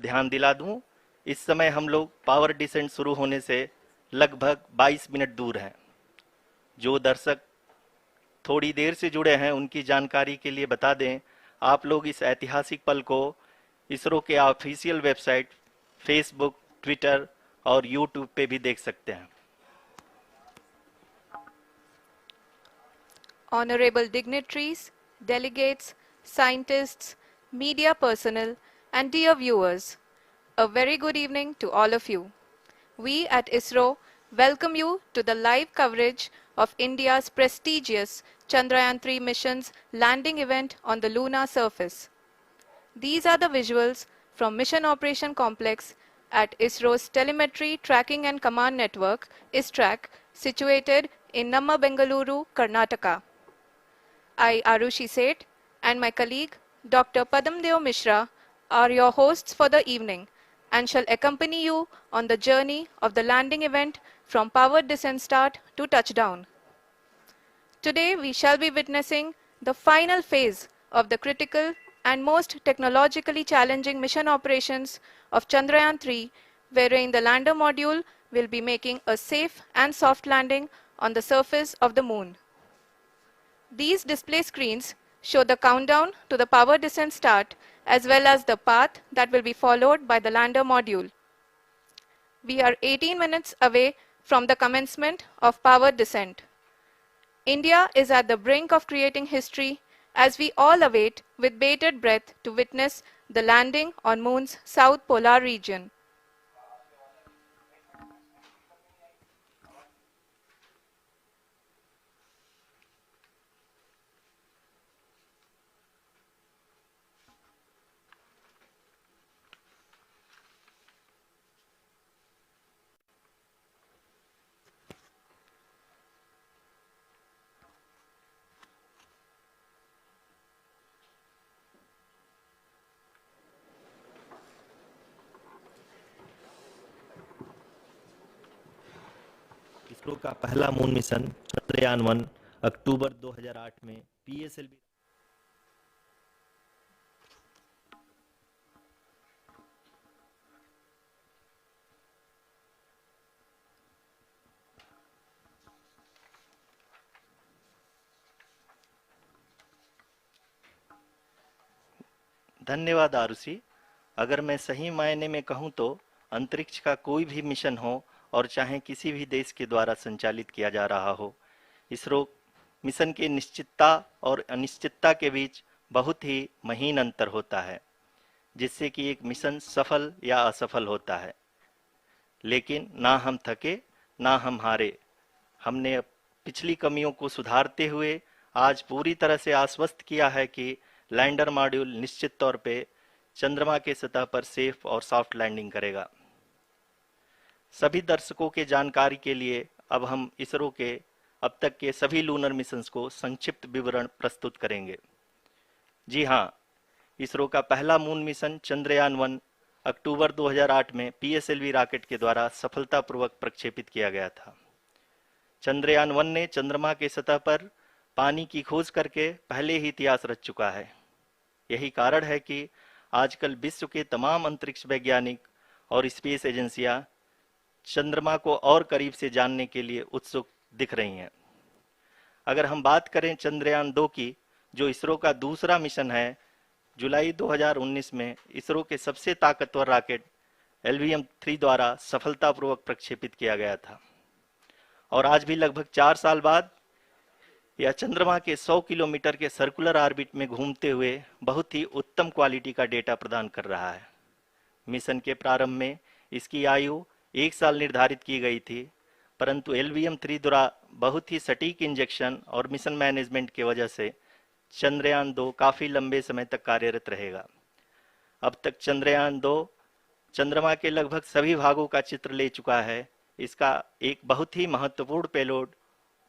ध्यान दिला दूं, इस समय हम लोग पावर डिसेंट शुरू होने से लगभग 22 मिनट दूर हैं। जो दर्शक थोड़ी देर से जुड़े हैं उनकी जानकारी के लिए बता दें, आप लोग इस ऐतिहासिक पल को इसरो के ऑफिशियल वेबसाइट, फेसबुक, ट्विटर और यूट्यूब पे भी देख सकते हैं। Honorable dignitaries, delegates, scientists, media personnel, and dear viewers, a very good evening to all of you. We at ISRO welcome you to the live coverage of India's prestigious Chandrayaan-3 mission's landing event on the lunar surface. These are the visuals from Mission Operation Complex at ISRO's Telemetry Tracking and Command Network, ISTRAC, situated in Namma, Bengaluru, Karnataka. I, Arushi Seth, and my colleague, Dr. Padamdeo Mishra, are your hosts for the evening and shall accompany you on the journey of the landing event from powered descent start to touchdown. Today, we shall be witnessing the final phase of the critical and most technologically challenging mission operations of Chandrayaan-3, wherein the lander module will be making a safe and soft landing on the surface of the moon. These display screens show the countdown to the power descent start as well as the path that will be followed by the lander module. We are 18 minutes away from the commencement of power descent. India is at the brink of creating history as we all await with bated breath to witness the landing on Moon's south polar region. ISRO का पहला moon mission Chandrayaan one अक्टूबर 2008 में PSLV धन्यवाद आरुषि। अगर मैं सही मायने में कहूं तो अंतरिक्ष का कोई भी मिशन हो और चाहे किसी भी देश के द्वारा संचालित किया जा रहा हो, इसरो मिशन के निश्चितता और अनिश्चितता के बीच बहुत ही महीन अंतर होता है, जिससे कि एक मिशन सफल या असफल होता है। लेकिन ना हम थके ना हम हारे। हमने पिछली कमियों को सुधारते हुए आज पूरी तरह से आश्वस्त किया है कि लैंडर मॉड्यूल निश्चित तौर पे चंद्रमा के सतह पर सेफ और सॉफ्ट लैंडिंग करेगा। सभी दर्शकों के जानकारी के लिए अब हम इसरो के अब तक के सभी लूनर मिशंस को संक्षिप्त विवरण प्रस्तुत करेंगे। जी हाँ, इसरो का पहला मून मिशन चंद्रयान-1 अक्टूबर 2008 में पीएसएलवी रॉकेट के द्वारा सफलतापूर्वक प्रक्षेपित किया गया था। चंद्रयान-1 ने चंद्रमा के सतह पर पानी की खोज करके पहले ही इतिहास रच चुका है। यही कारण है कि आजकल विश्व के तमाम अंतरिक्ष वैज्ञानिक और स्पेस एजेंसियां चंद्रमा को और करीब से जानने के लिए उत्सुक दिख रही हैं। अगर हम बात करें चंद्रयान-2 की, जो इसरो का दूसरा मिशन है, जुलाई 2019 में इसरो के सबसे ताकतवर रॉकेट LVM-3 द्वारा सफलतापूर्वक प्रक्षेपित किया गया था और आज भी लगभग 4 साल बाद यह चंद्रमा के 100 किलोमीटर के सर्कुलर ऑर्बिट में घूमते हुए बहुत ही उत्तम क्वालिटी का डेटा प्रदान कर रहा है। मिशन के प्रारंभ में इसकी आयु 1 साल निर्धारित की गई थी, परंतु LVM-3 द्वारा बहुत ही सटीक इंजेक्शन और मिशन मैनेजमेंट की वजह से चंद्रयान-2 काफी लंबे समय तक कार्यरत रहेगा। अब तक चंद्रयान-2 चंद्रमा के लगभग सभी भागों का चित्र ले चुका है। इसका एक बहुत ही महत्वपूर्ण पेलोड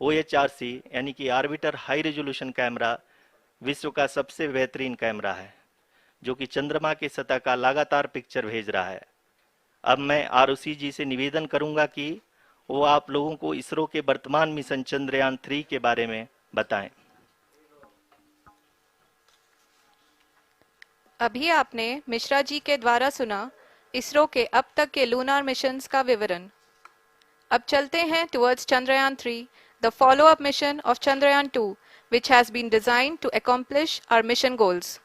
OHRC यानी कि ऑर्बिटर हाई रेजोल्यूशन कैमरा विश्व का सबसे बेहतरीन कैमरा है, जो कि चंद्रमा के सतह का लगातार पिक्चर भेज रहा है। अब मैं आरुषि जी से निवेदन करूंगा कि वो आप लोगों को इसरो के वर्तमान मिशन चंद्रयान-3 के बारे में बताएं। अभी आपने मिश्रा जी के द्वारा सुना इसरो के अब तक के लूनार मिशंस का विवरण। अब चलते हैं towards Chandrayaan 3, the follow-up mission of Chandrayaan 2, which has been designed to accomplish our mission goals.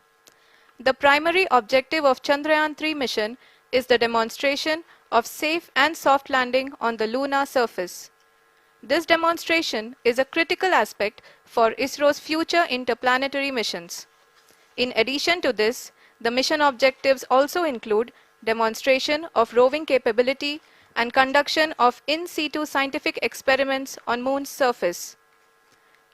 The primary objective of Chandrayaan 3 mission is the demonstration of safe and soft landing on the lunar surface. This demonstration is a critical aspect for ISRO's future interplanetary missions. In addition to this, the mission objectives also include demonstration of roving capability and conduction of in situ scientific experiments on Moon's surface.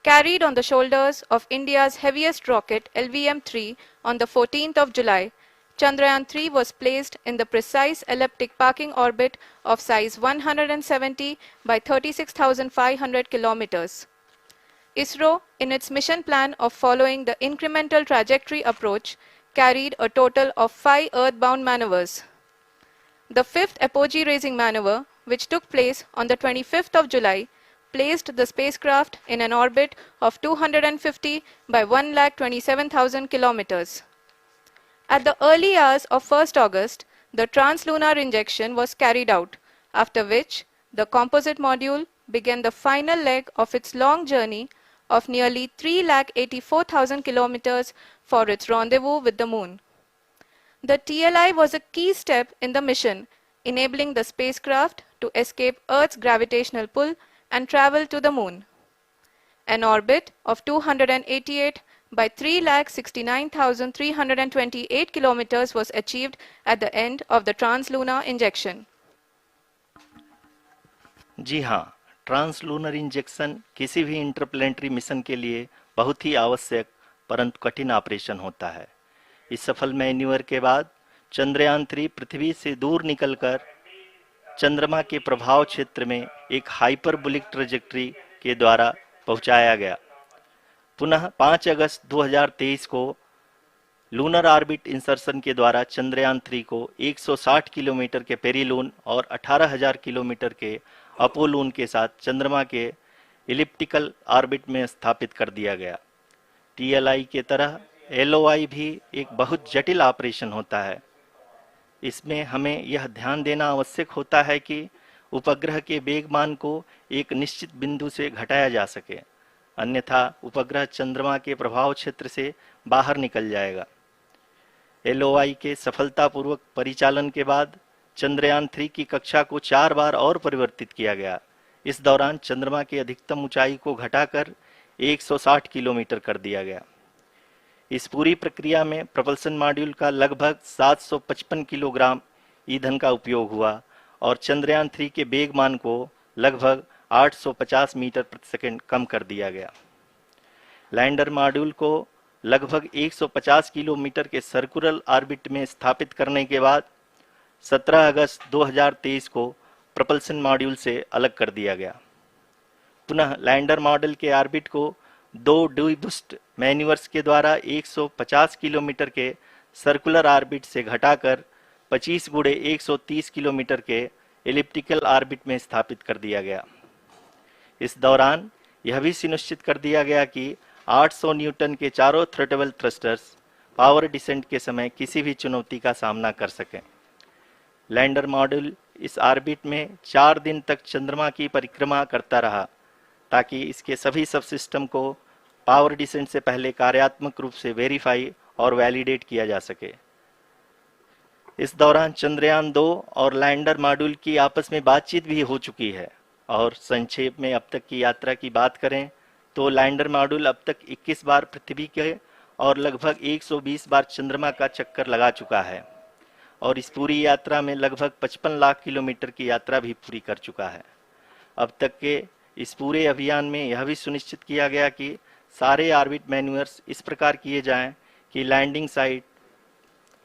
Carried on the shoulders of India's heaviest rocket LVM-3 on the 14th of July, Chandrayaan 3 was placed in the precise elliptic parking orbit of size 170 by 36,500 kilometers. ISRO, in its mission plan of following the incremental trajectory approach, carried a total of 5 earthbound maneuvers. The fifth apogee-raising maneuver, which took place on the 25th of July, placed the spacecraft in an orbit of 250 by 1,27,000 kilometers. At the early hours of 1st August, the translunar injection was carried out, after which the composite module began the final leg of its long journey of nearly 3,84,000 kilometers for its rendezvous with the Moon. The TLI was a key step in the mission, enabling the spacecraft to escape Earth's gravitational pull and travel to the Moon. An orbit of 288 by 3,69,328 kilometers was achieved at the end of the translunar injection. जी हाँ, translunar injection किसी भी interplanetary mission के लिए बहुत ही आवश्यक परंतु कठिन operation होता है। इस सफल मैन्यूवर के बाद चंद्रयान 3 पृथ्वी से दूर निकलकर चंद्रमा के प्रभाव क्षेत्र में एक हाइपरबोलिक ट्रेजेक्टरी के द्वारा पहुंचाया गया। पुनः 5 अगस्त 2023 को लूनर ऑर्बिट इंसर्शन के द्वारा चंद्रयान 3 को 160 किलोमीटर के पेरीलून और 18,000 किलोमीटर के अपोलून के साथ चंद्रमा के इलिप्टिकल ऑर्बिट में स्थापित कर दिया गया। टीएलआई के तरह एलओआई भी एक बहुत जटिल ऑपरेशन होता है। इसमें हमें यह ध्यान देना आवश्यक होता है कि उपग्रह के वेगमान को एक निश्चित बिंदु से घटाया जा सके, अन्यथा उपग्रह चंद्रमा के प्रभाव क्षेत्र से बाहर निकल जाएगा। एलओआई के सफलतापूर्वक परिचालन के बाद चंद्रयान 3 की कक्षा को 4 बार और परिवर्तित किया गया। इस दौरान चंद्रमा की अधिकतम ऊंचाई को घटाकर 160 किलोमीटर कर दिया गया। इस पूरी प्रक्रिया में प्रपल्सन मॉड्यूल का लगभग 755 किलोग्राम ईंधन का उपयोग हुआ और चंद्रयान 3 के वेगमान को लगभग 850 मीटर प्रति सेकंड कम कर दिया गया। लैंडर मॉड्यूल को लगभग 150 किलोमीटर के सर्कुलर ऑर्बिट में स्थापित करने के बाद 17 अगस्त 2023 को प्रपल्सन मॉड्यूल से अलग कर दिया गया। पुनः लैंडर मॉडल के ऑर्बिट को 2 डीबूस्ट मैन्यूवर्स के द्वारा 150 किलोमीटर के सर्कुलर ऑर्बिट से घटाकर 25 गुणे 130 किलोमीटर के एलिप्टिकल ऑर्बिट में स्थापित कर दिया गया। इस दौरान यह भी सुनिश्चित कर दिया गया कि 800 न्यूटन के चारों थ्रोटेबल थ्रस्टर्स पावर डिसेंट के समय किसी भी चुनौती का सामना कर सकें। लैंडर मॉड्यूल इस ऑर्बिट में 4 दिन तक चंद्रमा की परिक्रमा करता रहा ताकि इसके सभी सबसिस्टम को पावर डिसेंट से पहले कार्यात्मक रूप से वेरीफाई और वैलिडेट किया जा सके। इस दौरान चंद्रयान 2 और लैंडर मॉड्यूल की आपस में बातचीत भी हो चुकी है। और संक्षेप में अब तक की यात्रा की बात करें तो लैंडर मॉड्यूल अब तक 21 बार पृथ्वी के और लगभग 120 बार चंद्रमा का चक्कर लगा चुका है और इस पूरी यात्रा में लगभग 55 लाख किलोमीटर की यात्रा भी पूरी कर चुका है। अब तक के इस पूरे अभियान में यह भी सुनिश्चित किया गया कि सारे ऑर्बिट मैन्यूवर्स इस प्रकार किए जाएं कि लैंडिंग साइट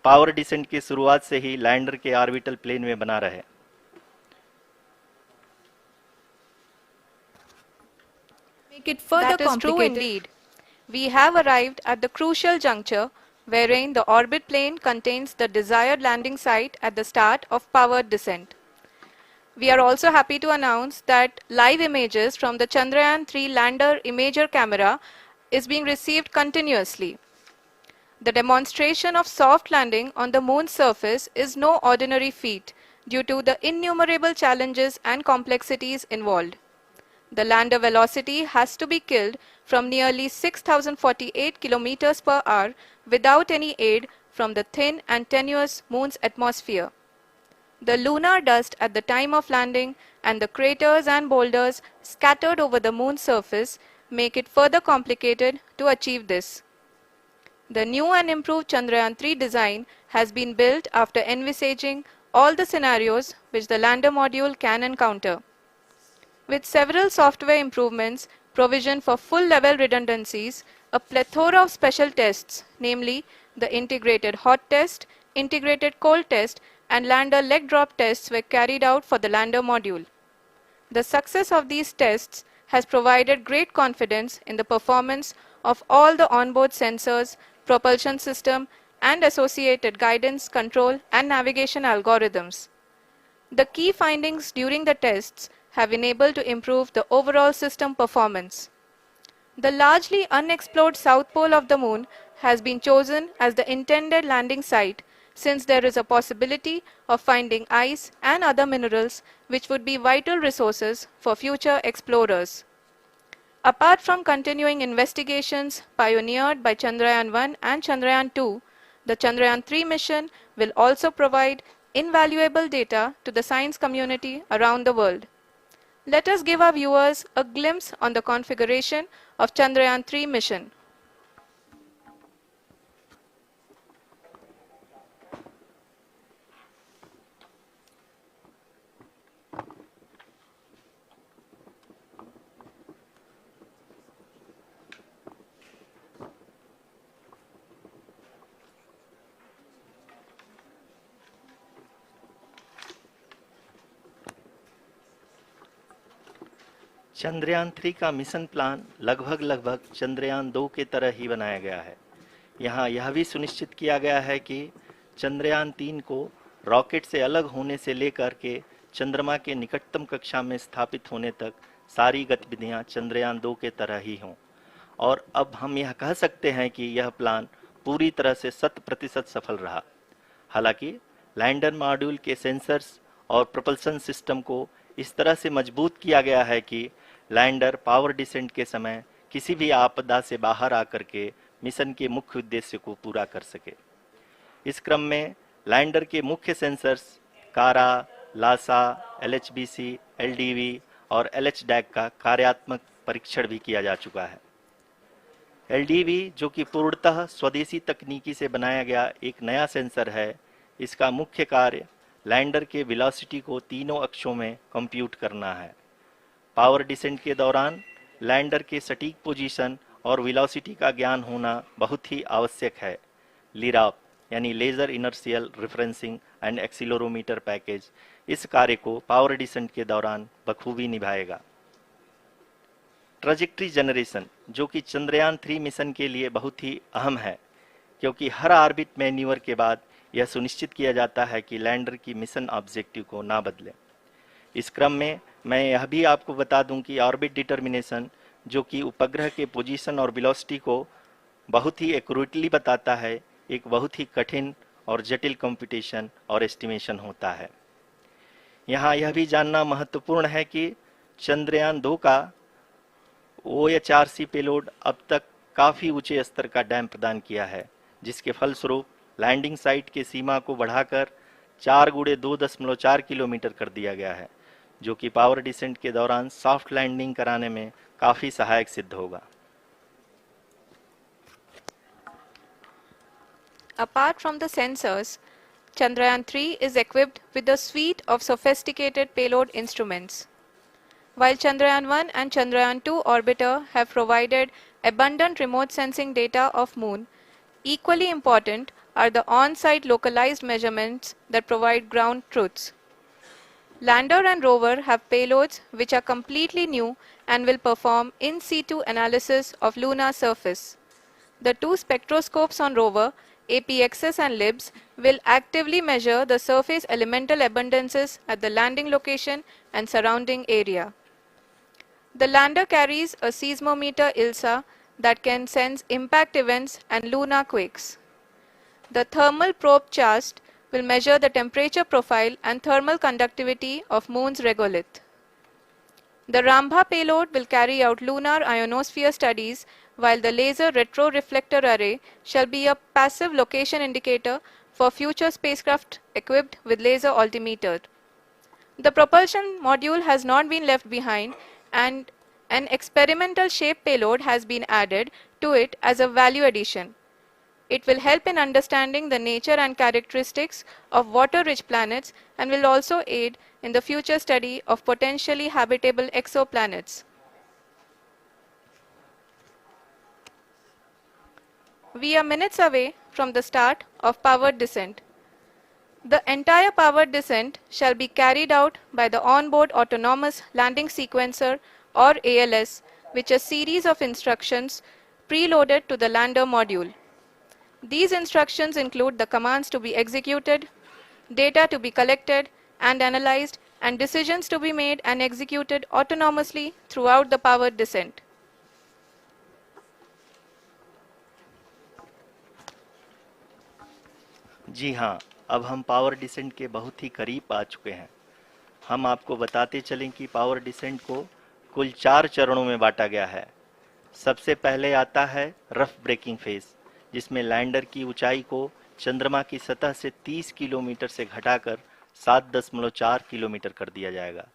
पावर डिसेंट की शुरुआत से ही लैंडर के ऑर्बिटल प्लेन में बना रहे। That is true indeed. We have arrived at the crucial juncture wherein the orbit plane contains the desired landing site at the start of powered descent. We are also happy to announce that live images from the Chandrayaan 3 lander imager camera is being received continuously. The demonstration of soft landing on the moon's surface is no ordinary feat due to the innumerable challenges and complexities involved. The lander velocity has to be killed from nearly 6,048 kilometers per hour without any aid from the thin and tenuous moon's atmosphere. The lunar dust at the time of landing and the craters and boulders scattered over the moon's surface make it further complicated to achieve this. The new and improved Chandrayaan-3 design has been built after envisaging all the scenarios which the lander module can encounter. With several software improvements, provision for full-level redundancies, a plethora of special tests, namely the integrated hot test, integrated cold test, and lander leg drop tests were carried out for the lander module. The success of these tests has provided great confidence in the performance of all the onboard sensors, propulsion system, and associated guidance, control, and navigation algorithms. The key findings during the tests have enabled to improve the overall system performance. The largely unexplored south pole of the moon has been chosen as the intended landing site since there is a possibility of finding ice and other minerals which would be vital resources for future explorers. Apart from continuing investigations pioneered by Chandrayaan-1 and Chandrayaan-2, the Chandrayaan-3 mission will also provide invaluable data to the science community around the world. Let us give our viewers a glimpse on the configuration of Chandrayaan-3 mission. Chandrayaan 3 का mission plan लगभग चंद्रयान 2 के तरह ही बनाया गया है। यहाँ यह भी सुनिश्चित किया गया है कि चंद्रयान 3 को रॉकेट से अलग होने से लेकर के चंद्रमा के निकटतम कक्षा में स्थापित होने तक सारी गतिविधियां चंद्रयान 2 के तरह ही हों। और अब हम यह कह सकते हैं कि यह प्लान पूरी तरह से 100% सफल रहा। हालांकि लैंडर मॉड्यूल के सेंसर्स और प्रोपल्शन सिस्टम को इस तरह से मजबूत किया गया है कि लैंडर पावर डिसेंट के समय किसी भी आपदा से बाहर आकर के मिशन के मुख्य उद्देश्य को पूरा कर सके। इस क्रम में लैंडर के मुख्य सेंसर्स कारा, लासा, एलएचबीसी, एलडीवी और एलएचडैक का कार्यात्मक परीक्षण भी किया जा चुका है। एलडीवी, जो कि पूर्णतः स्वदेशी तकनीकी से बनाया गया एक नया सेंसर है, इसका मुख्य कार्य लैंडर के वेलोसिटी को तीनों अक्षों में कंप्यूट करना है। पावर डिसेंट के दौरान लैंडर के सटीक पोजीशन और वेलोसिटी का ज्ञान होना बहुत ही आवश्यक है। लिराप यानी laser inertial referencing and accelerometer package इस कार्य को पावर डिसेंट के दौरान बखूबी निभाएगा। ट्रैजेक्टरी जनरेशन, जो कि चंद्रयान 3 मिशन के लिए बहुत ही अहम है, क्योंकि हर ऑर्बिट मैन्यूवर के बाद यह सुनिश्चित किया जाता है कि लैंडर की मिशन ऑब्जेक्टिव को ना बदले। इस क्रम में मैं यह भी आपको बता दूं कि ऑर्बिट डिटर्मिनेशन, जो कि उपग्रह के पोजीशन और वेलोसिटी को बहुत ही एक्यूरेटली बताता है, एक बहुत ही कठिन और जटिल कंप्यूटेशन और एस्टिमेशन होता है। यहाँ यह भी जानना महत्वपूर्ण है कि चंद्रयान 2 का OHRC पेलोड अब तक काफ़ी ऊंचे स्तर का डैम प्रदान किया है, जिसके फलस्वरूप लैंडिंग साइट के सीमा को बढ़ाकर 4 गुणे 2.4 किलोमीटर कर दिया गया है, जो कि पावर डिसेंट के दौरान सॉफ्ट लैंडिंग कराने में काफ़ी सहायक सिद्ध होगा। Apart from the sensors, Chandrayaan-3 is equipped with a suite of sophisticated payload instruments. While Chandrayaan-1 and Chandrayaan-2 orbiter have provided abundant remote sensing data of Moon, equally important are the on-site localized measurements that provide ground truths. Lander and rover have payloads which are completely new and will perform in situ analysis of lunar surface. The two spectroscopes on rover, APXS and LIBS, will actively measure the surface elemental abundances at the landing location and surrounding area. The lander carries a seismometer ILSA that can sense impact events and lunar quakes. The thermal probe CHAST will measure the temperature profile and thermal conductivity of Moon's regolith. The Rambha payload will carry out lunar ionosphere studies, while the laser retroreflector array shall be a passive location indicator for future spacecraft equipped with laser altimeter. The propulsion module has not been left behind, and an experimental shape payload has been added to it as a value addition. It will help in understanding the nature and characteristics of water-rich planets and will also aid in the future study of potentially habitable exoplanets. We are minutes away from the start of powered descent. The entire powered descent shall be carried out by the onboard autonomous landing sequencer, or ALS, which is a series of instructions preloaded to the lander module. These instructions include the commands to be executed, data to be collected and analyzed, and decisions to be made and executed autonomously throughout the powered descent. जी हाँ, अब हम power descent के बहुत ही करीब आ चुके हैं। हम आपको बताते चलें कि पावर डिसेंट को कुल 4 चरणों में बांटा गया है। सबसे पहले आता है रफ ब्रेकिंग फेज, जिसमें लैंडर की ऊंचाई को चंद्रमा की सतह से 30 किलोमीटर से घटाकर 7.4 किलोमीटर कर दिया जाएगा।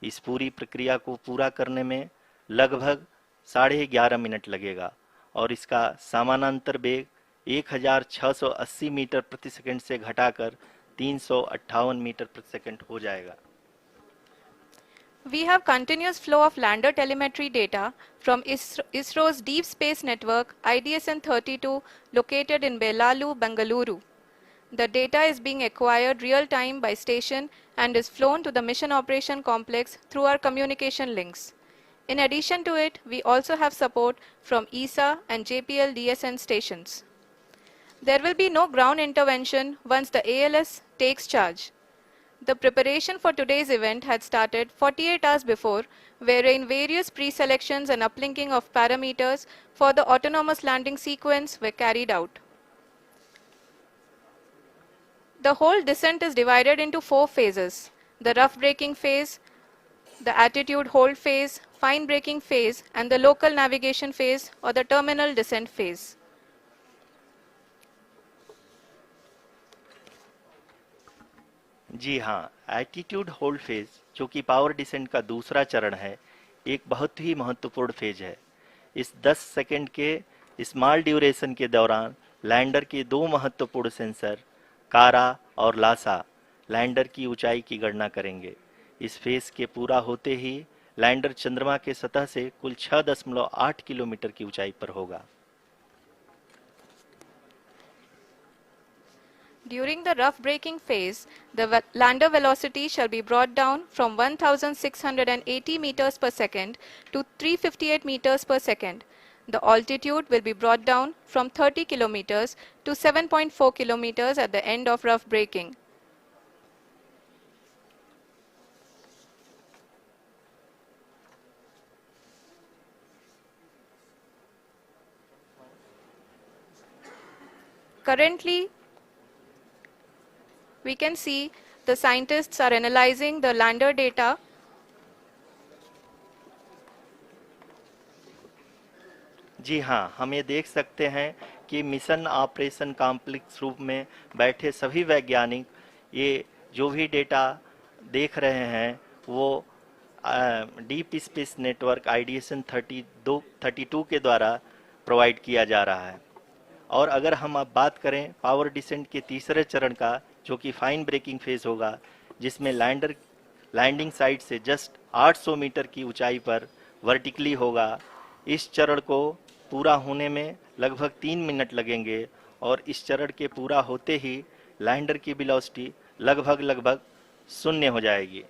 इस पूरी प्रक्रिया को पूरा करने में लगभग 11.5 मिनट लगेगा और इसका समानांतर वेग 1680 मीटर प्रति सेकंड से घटाकर 358 मीटर प्रति सेकंड हो जाएगा। We have continuous flow of lander telemetry data from ISRO's Deep Space Network IDSN-32 located in Belalu, Bengaluru. The data is being acquired real-time by station and is flown to the Mission Operation Complex through our communication links. In addition to it, we also have support from ESA and JPL DSN stations. There will be no ground intervention once the ALS takes charge. The preparation for today's event had started 48 hours before, wherein various pre-selections and uplinking of parameters for the autonomous landing sequence were carried out. The whole descent is divided into 4 phases: the rough braking phase, the attitude hold phase, fine braking phase, and the local navigation phase or the terminal descent phase. जी हाँ, attitude hold phase, जो कि power descent का दूसरा चरण है, एक बहुत ही महत्वपूर्ण फेज है। इस 10 सेकंड के स्मॉल ड्यूरेशन के दौरान लैंडर के 2 महत्वपूर्ण सेंसर कारा और लासा लैंडर की ऊंचाई की गणना करेंगे। इस फेज के पूरा होते ही लैंडर चंद्रमा के सतह से कुल 6.8 किलोमीटर की ऊंचाई पर होगा। During the rough braking phase, the lander velocity shall be brought down from 1680 meters per second to 358 meters per second. The altitude will be brought down from 30 kilometers to 7.4 kilometers at the end of rough braking. Currently, we can see the scientists are analyzing the lander data. जी हाँ, हम ये देख सकते हैं कि mission operation complex रूप में बैठे सभी वैज्ञानिक ये जो भी डेटा देख रहे हैं वो डीप स्पेस नेटवर्क IDSN 32 के द्वारा प्रोवाइड किया जा रहा है। और अगर हम अब बात करें पावर डिसेंट के तीसरे चरण का, जो कि फाइन ब्रेकिंग फेज होगा, जिसमें लैंडर लैंडिंग साइट से जस्ट 800 मीटर की ऊंचाई पर वर्टिकली होगा। इस चरण को पूरा होने में लगभग 3 मिनट लगेंगे और इस चरण के पूरा होते ही लैंडर की वेलोसिटी लगभग 0 हो जाएगी।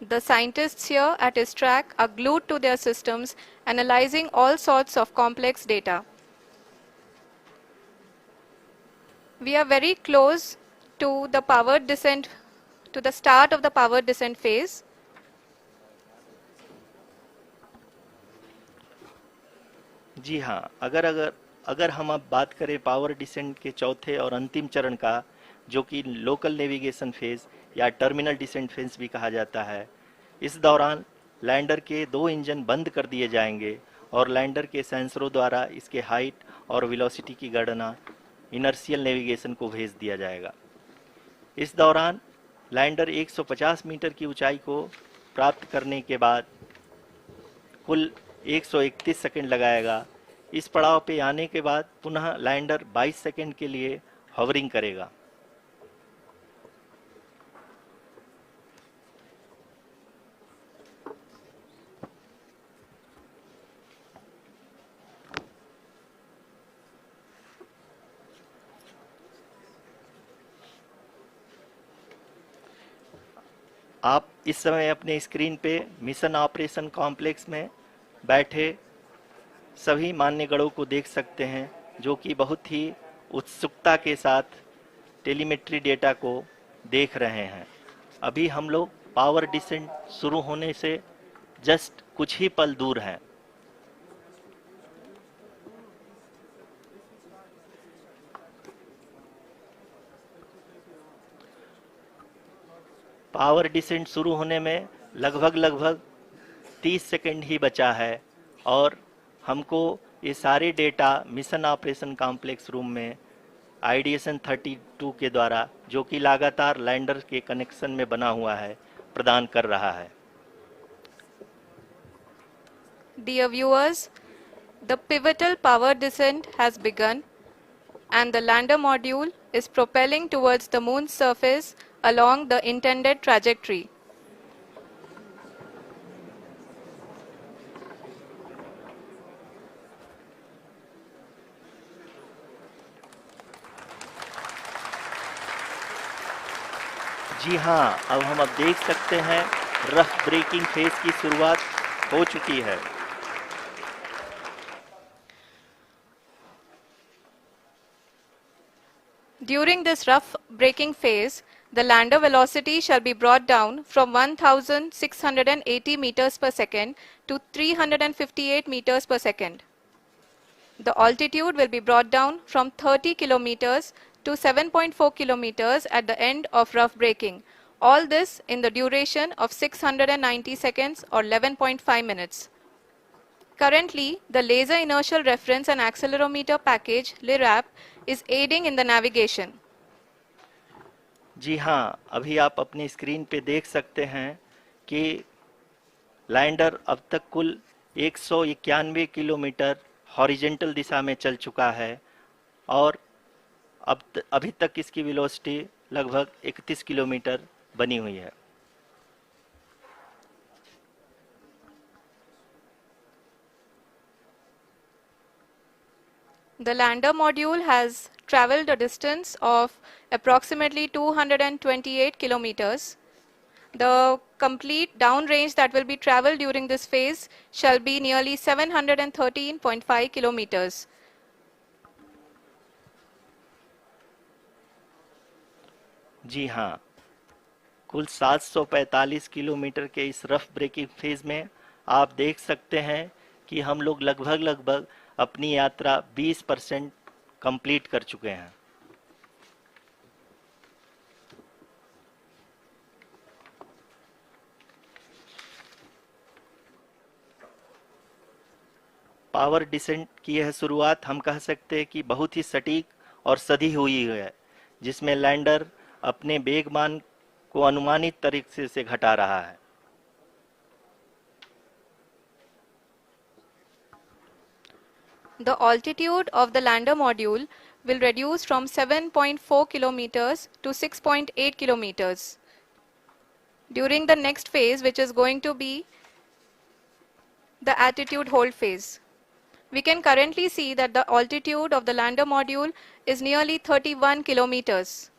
The scientists here at ISRO are glued to their systems, analyzing all sorts of complex data. We are very close to the powered descent, to the start of the powered descent phase. जी हाँ, अगर अगर हम अब बात करें power descent के चौथे और अंतिम चरण का, जो कि लोकल नेविगेशन फेज या टर्मिनल डिसेंट फेज भी कहा जाता है, इस दौरान लैंडर के 2 इंजन बंद कर दिए जाएंगे और लैंडर के सेंसरों द्वारा इसके हाइट और वेलोसिटी की गणना इनर्शियल नेविगेशन को भेज दिया जाएगा। इस दौरान लैंडर 150 मीटर की ऊंचाई को प्राप्त करने के बाद कुल 131 सेकंड लगाएगा। इस पड़ाव पे आने के बाद पुनः लैंडर 22 सेकंड के लिए हॉवरिंग करेगा। आप इस समय अपने स्क्रीन पे मिशन ऑपरेशन कॉम्प्लेक्स में बैठे सभी मान्यगणों को देख सकते हैं, जो कि बहुत ही उत्सुकता के साथ टेलीमेट्री डेटा को देख रहे हैं। अभी हम लोग पावर डिसेंट शुरू होने से जस्ट कुछ ही पल दूर हैं। पावर डिसेंट शुरू होने में लगभग 30 सेकंड ही बचा है और हमको ये सारे data mission operation complex room में आईडीएसएन 32 के द्वारा, जो कि लगातार लैंडर के कनेक्शन में बना हुआ है, प्रदान कर रहा है। Dear viewers, the pivotal power descent has begun and the lander module is propelling towards the moon's surface along the intended trajectory. जी हाँ, अब हम देख सकते हैं रफ ब्रेकिंग फेज की शुरुआत हो चुकी है। During this rough braking phase, the lander velocity shall be brought down from 1680 meters per second to 358 meters per second. The altitude will be brought down from 30 kilometers to 7.4 kilometers at the end of rough braking. All this in the duration of 690 seconds or 11.5 minutes. Currently, the Laser Inertial Reference and Accelerometer package (LIRAP) is aiding in the navigation. जी हाँ, अभी आप अपनी screen पे देख सकते हैं कि lander अब तक कुल 191 किलोमीटर हॉरिजेंटल दिशा में चल चुका है और अभी तक इसकी वेलोसिटी लगभग 31 किलोमीटर बनी हुई है। The lander module has traveled a distance of approximately 228 kilometers. The complete downrange that will be traveled during this phase shall be nearly 713.5 kilometers. जी हाँ, कुल 745 किलोमीटर के इस रफ ब्रेकिंग फेज में आप देख सकते हैं कि हम लोग लगभग अपनी यात्रा 20% कंप्लीट कर चुके हैं। पावर डिसेंट की यह शुरुआत हम कह सकते हैं कि बहुत ही सटीक और सधी हुई है, जिसमें लैंडर अपने वेगमान को अनुमानित तरीके से घटा रहा है। The altitude of the lander module will reduce from 7.4 kilometers to 6.8 kilometers. During the next phase, which is going to be the attitude hold phase. We can currently see that the altitude of the lander module is nearly 31 kilometers.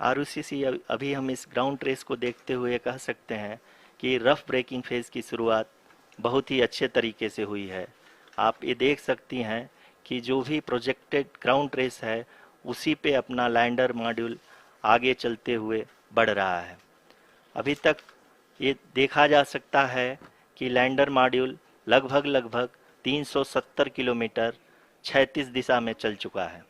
आरयूसीसी अभी हम इस ground trace को देखते हुए कह सकते हैं कि रफ ब्रेकिंग फेज की शुरुआत बहुत ही अच्छे तरीके से हुई है। आप ये देख सकती हैं कि जो भी प्रोजेक्टेड ग्राउंड ट्रेस है उसी पे अपना लैंडर मॉड्यूल आगे चलते हुए बढ़ रहा है। अभी तक ये देखा जा सकता है कि लैंडर मॉड्यूल लगभग 370 किलोमीटर 36 दिशा में चल चुका है।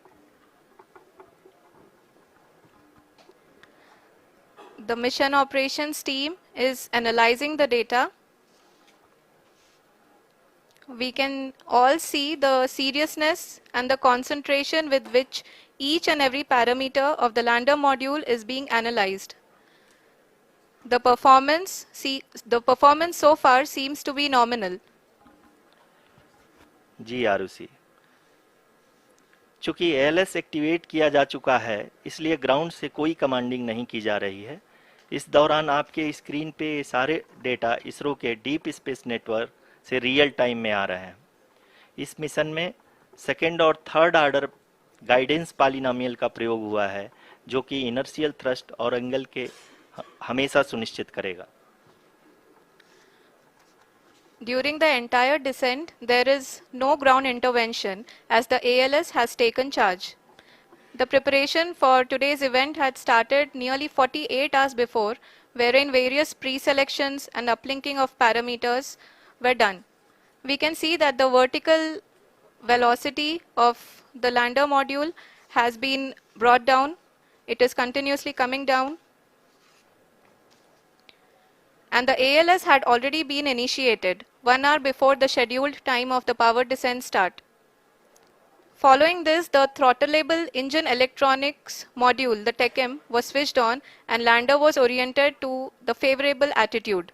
The mission operations team is analyzing the data. We can all see the seriousness and the concentration with which each and every parameter of the lander module is being analyzed. The performance so far seems to be nominal. जी आरुषि, चूंकि ALS activate किया जा चुका है, इसलिए ground से कोई commanding नहीं की जा रही है। इस दौरान आपके स्क्रीन पे सारे डेटा इसरो के डीप स्पेस नेटवर्क से रियल टाइम में आ रहे हैं। इस मिशन में सेकेंड और थर्ड ऑर्डर गाइडेंस पॉलिनोमियल का प्रयोग हुआ है, जो कि इनर्शियल थ्रस्ट और एंगल के हमेशा सुनिश्चित करेगा। During the entire descent, there is no ground intervention as the ALS has taken charge. The preparation for today's event had started nearly 48 hours before, wherein various pre-selections and uplinking of parameters were done. We can see that the vertical velocity of the lander module has been brought down. It is continuously coming down. And the ALS had already been initiated 1 hour before the scheduled time of the power descent start. Following this, the throttleable engine electronics module, the TECM, was switched on and lander was oriented to the favorable attitude.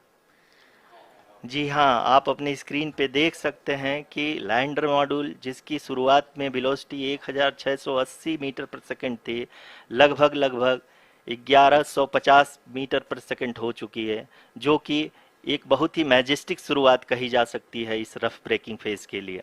जी हाँ, आप अपनी screen पे देख सकते हैं कि lander module, जिसकी शुरुआत में वेलोसिटी 1680 मीटर पर सेकंड थी, लगभग 1150 मीटर पर सेकंड हो चुकी है, जो कि एक बहुत ही मैजेस्टिक शुरुआत कही जा सकती है इस रफ ब्रेकिंग फेज के लिए।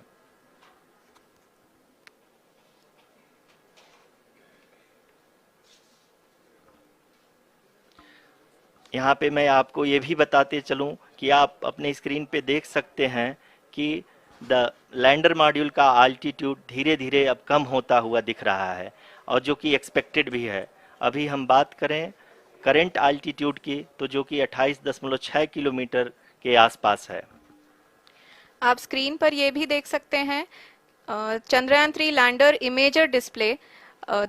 यहाँ पे मैं आपको ये भी बताते चलूँ कि आप अपने स्क्रीन पे देख सकते हैं कि द लैंडर मॉड्यूल का आल्टीट्यूड धीरे धीरे अब कम होता हुआ दिख रहा है, और जो कि एक्सपेक्टेड भी है। अभी हम बात करें करंट आल्टीट्यूड की, तो जो कि 28.6 किलोमीटर के आसपास है। आप स्क्रीन पर ये भी देख सकते हैं Chandrayaan 3 lander imager display.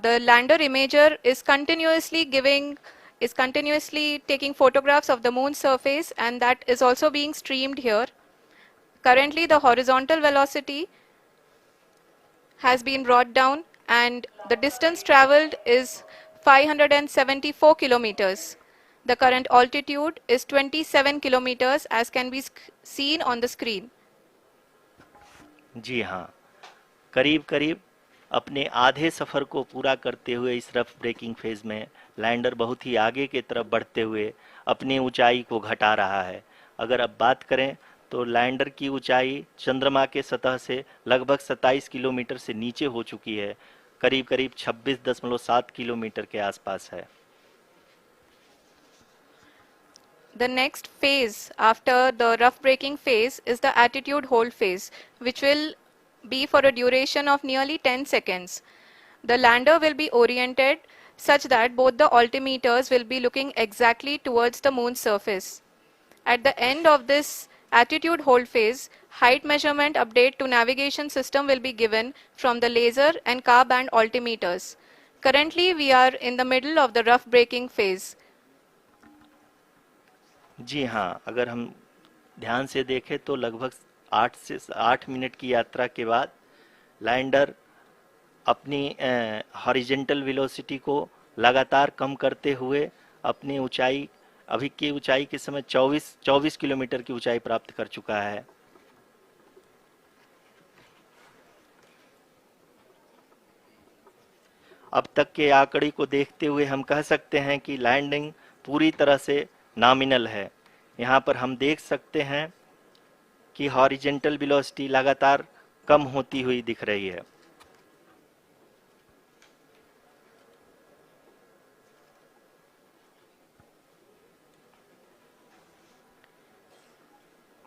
The lander imager is continuously taking photographs of the moon's surface, and that is also being streamed here. Currently the horizontal velocity has been brought down and the distance traveled is 574 kilometers. The current altitude is 27 kilometers as can be seen on the screen. जी हाँ, करीब करीब अपने आधे सफ़र को पूरा करते हुए इस रफ ब्रेकिंग फेज में लैंडर बहुत ही आगे की तरफ बढ़ते हुए अपनी ऊंचाई को घटा रहा है। अगर अब बात करें तो लैंडर की ऊंचाई चंद्रमा के सतह से लगभग 27 किलोमीटर से नीचे हो चुकी है, करीब करीब 26.7 किलोमीटर के आसपास है। The next phase after the rough braking phase is the attitude hold phase, which will be for a duration of nearly 10 seconds. The lander will be oriented such that both the altimeters will be looking exactly towards the moon's surface. At the end of this attitude hold phase, height measurement update to navigation system will be given from the laser and car band altimeters. Currently we are in the middle of the rough braking phase. जी हाँ, अगर हम ध्यान से देखें तो लगभग 8 minute की यात्रा के बाद लैंडर अपनी हॉरिजेंटल वेलोसिटी को लगातार कम करते हुए अपनी ऊंचाई, अभी की ऊंचाई के समय 24 किलोमीटर की ऊंचाई प्राप्त कर चुका है। अब तक के आंकड़े को देखते हुए हम कह सकते हैं कि लैंडिंग पूरी तरह से नॉमिनल है। यहाँ पर हम देख सकते हैं कि हॉरिजेंटल वेलोसिटी लगातार कम होती हुई दिख रही है।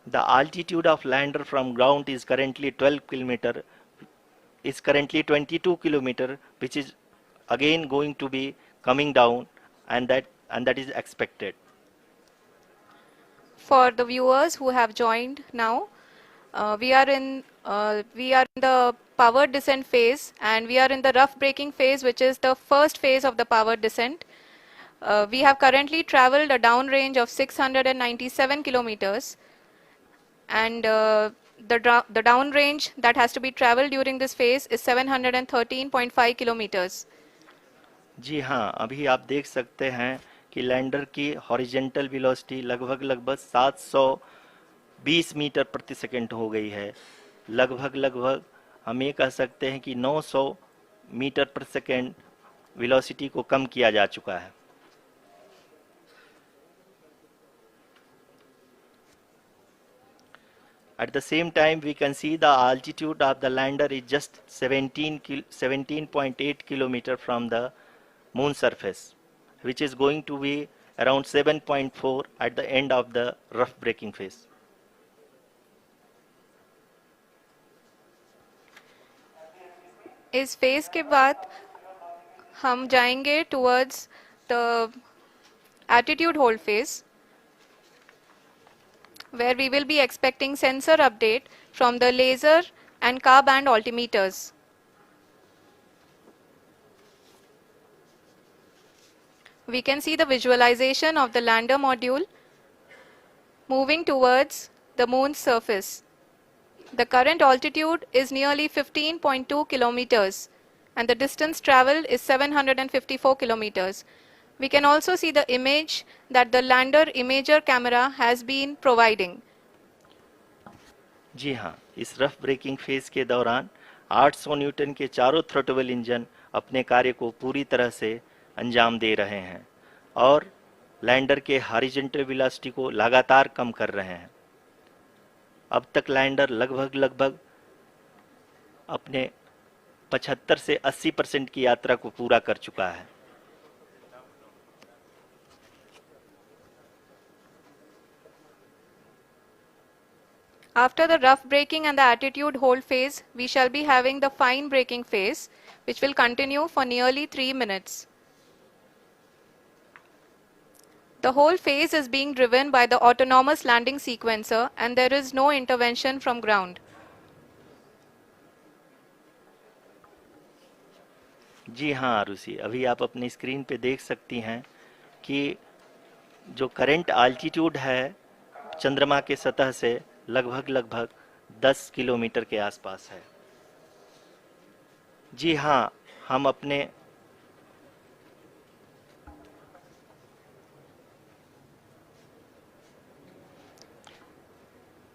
The altitude of lander from ground is currently 22 kilometer, which is again going to be coming down, and that is expected. For the viewers who have joined now, we are in We are in the powered descent phase, and we are in the rough braking phase, which is the first phase of the powered descent. We have currently traveled a downrange of 697 kilometers, and the downrange that has to be traveled during this phase is 713.5 kilometers. जी हाँ, अभी आप देख सकते हैं कि lander की horizontal velocity लगभग 720 metre प्रति सेकंड हो गई है। लगभग हम ये कह सकते हैं कि 900 मीटर प्रति सेकंड वेलोसिटी को कम किया जा चुका है। At the same time, we can see the altitude of the lander is just 17.8 kilometer from the moon surface, which is going to be around 7.4 at the end of the rough braking phase. इस phase के बाद हम जाएंगे towards the attitude hold phase, where we will be expecting sensor update from the laser and car band altimeters. We can see the visualization of the lander module moving towards the moon's surface. The current altitude is nearly 15.2 kilometers, and the distance traveled is 754 kilometers. We can also see the image that the lander imager camera has been providing. जी हाँ, इस rough breaking phase के दौरान 800 Newton के चारों throttle engine अपने कार्य को पूरी तरह से अंजाम दे रहे हैं और लैंडर के हॉरिजॉन्टल वेलोसिटी को लगातार कम कर रहे हैं। अब तक लैंडर लगभग अपने 75 से 80% की यात्रा को पूरा कर चुका है। After the rough braking and the attitude hold phase, we shall be having the fine braking phase, which will continue for nearly 3 minutes. The whole phase is being driven by the autonomous landing sequencer, and there is no intervention from ground. जी हाँ आरुषि, अभी आप अपनी screen पे देख सकती हैं कि जो करंट आल्टीट्यूड है चंद्रमा के सतह से लगभग 10 किलोमीटर के आसपास है। जी हाँ, हम अपने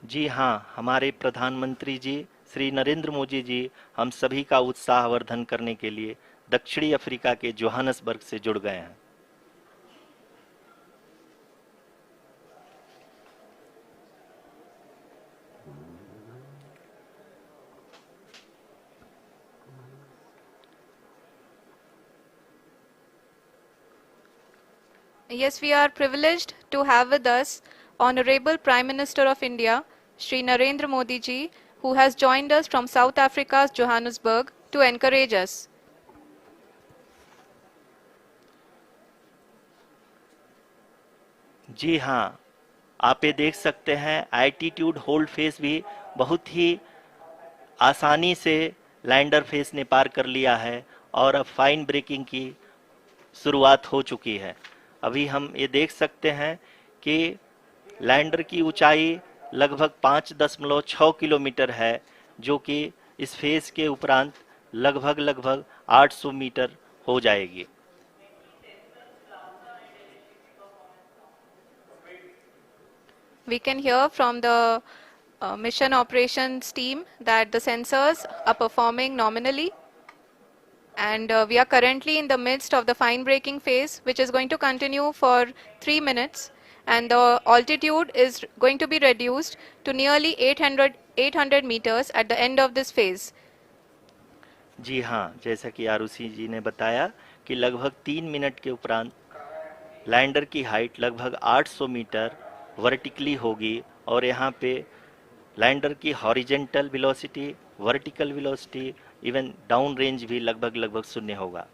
जी हाँ, हमारे प्रधानमंत्री जी श्री नरेंद्र मोदी जी हम सभी का उत्साहवर्धन करने के लिए दक्षिणी अफ्रीका के जोहानसबर्ग से जुड़ गए हैं। Yes, we are privileged to have with us Honorable Prime Minister of India, Shri Narendra Modi ji, who has joined us from South Africa's Johannesburg to encourage us. जी हाँ, आप ये देख सकते हैं एल्टीट्यूड होल्ड फेस भी बहुत ही आसानी से लैंडर फेस ने पार कर लिया है और अब फाइन ब्रेकिंग की शुरुआत हो चुकी है। अभी हम ये देख सकते हैं कि लैंडर की ऊंचाई लगभग 5.6 किलोमीटर है, जो कि इस फेज के उपरांत लगभग 800 मीटर हो जाएगी। We can hear from the mission operations team that the sensors are performing nominally, and we are currently in the midst of the fine braking phase, which is going to continue for 3 minutes, and the altitude is going to be reduced to nearly 800 meters at the end of this phase. जी हाँ, जैसा कि आरुषि जी ने बताया कि लगभग 3 minute के उपरांत lander की हाइट लगभग 800 मीटर वर्टिकली होगी और यहाँ पे लैंडर की horizontal velocity, vertical velocity, even down range भी लगभग शून्य होगा।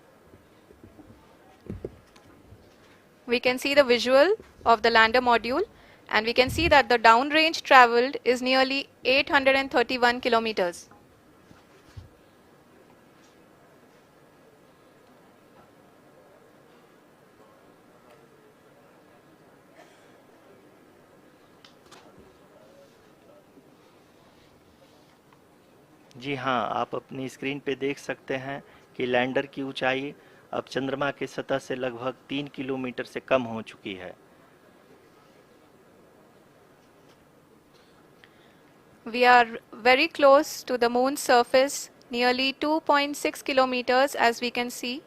We can see the visual of the lander module, And we can see that the downrange traveled is nearly 831 kilometers. जी हाँ, आप अपनी स्क्रीन पे देख सकते हैं कि लैंडर की ऊंचाई अब चंद्रमा की सतह से लगभग 3 किलोमीटर से कम हो चुकी है। We are very close to the moon's surface, nearly 2.6 kilometers as we can see.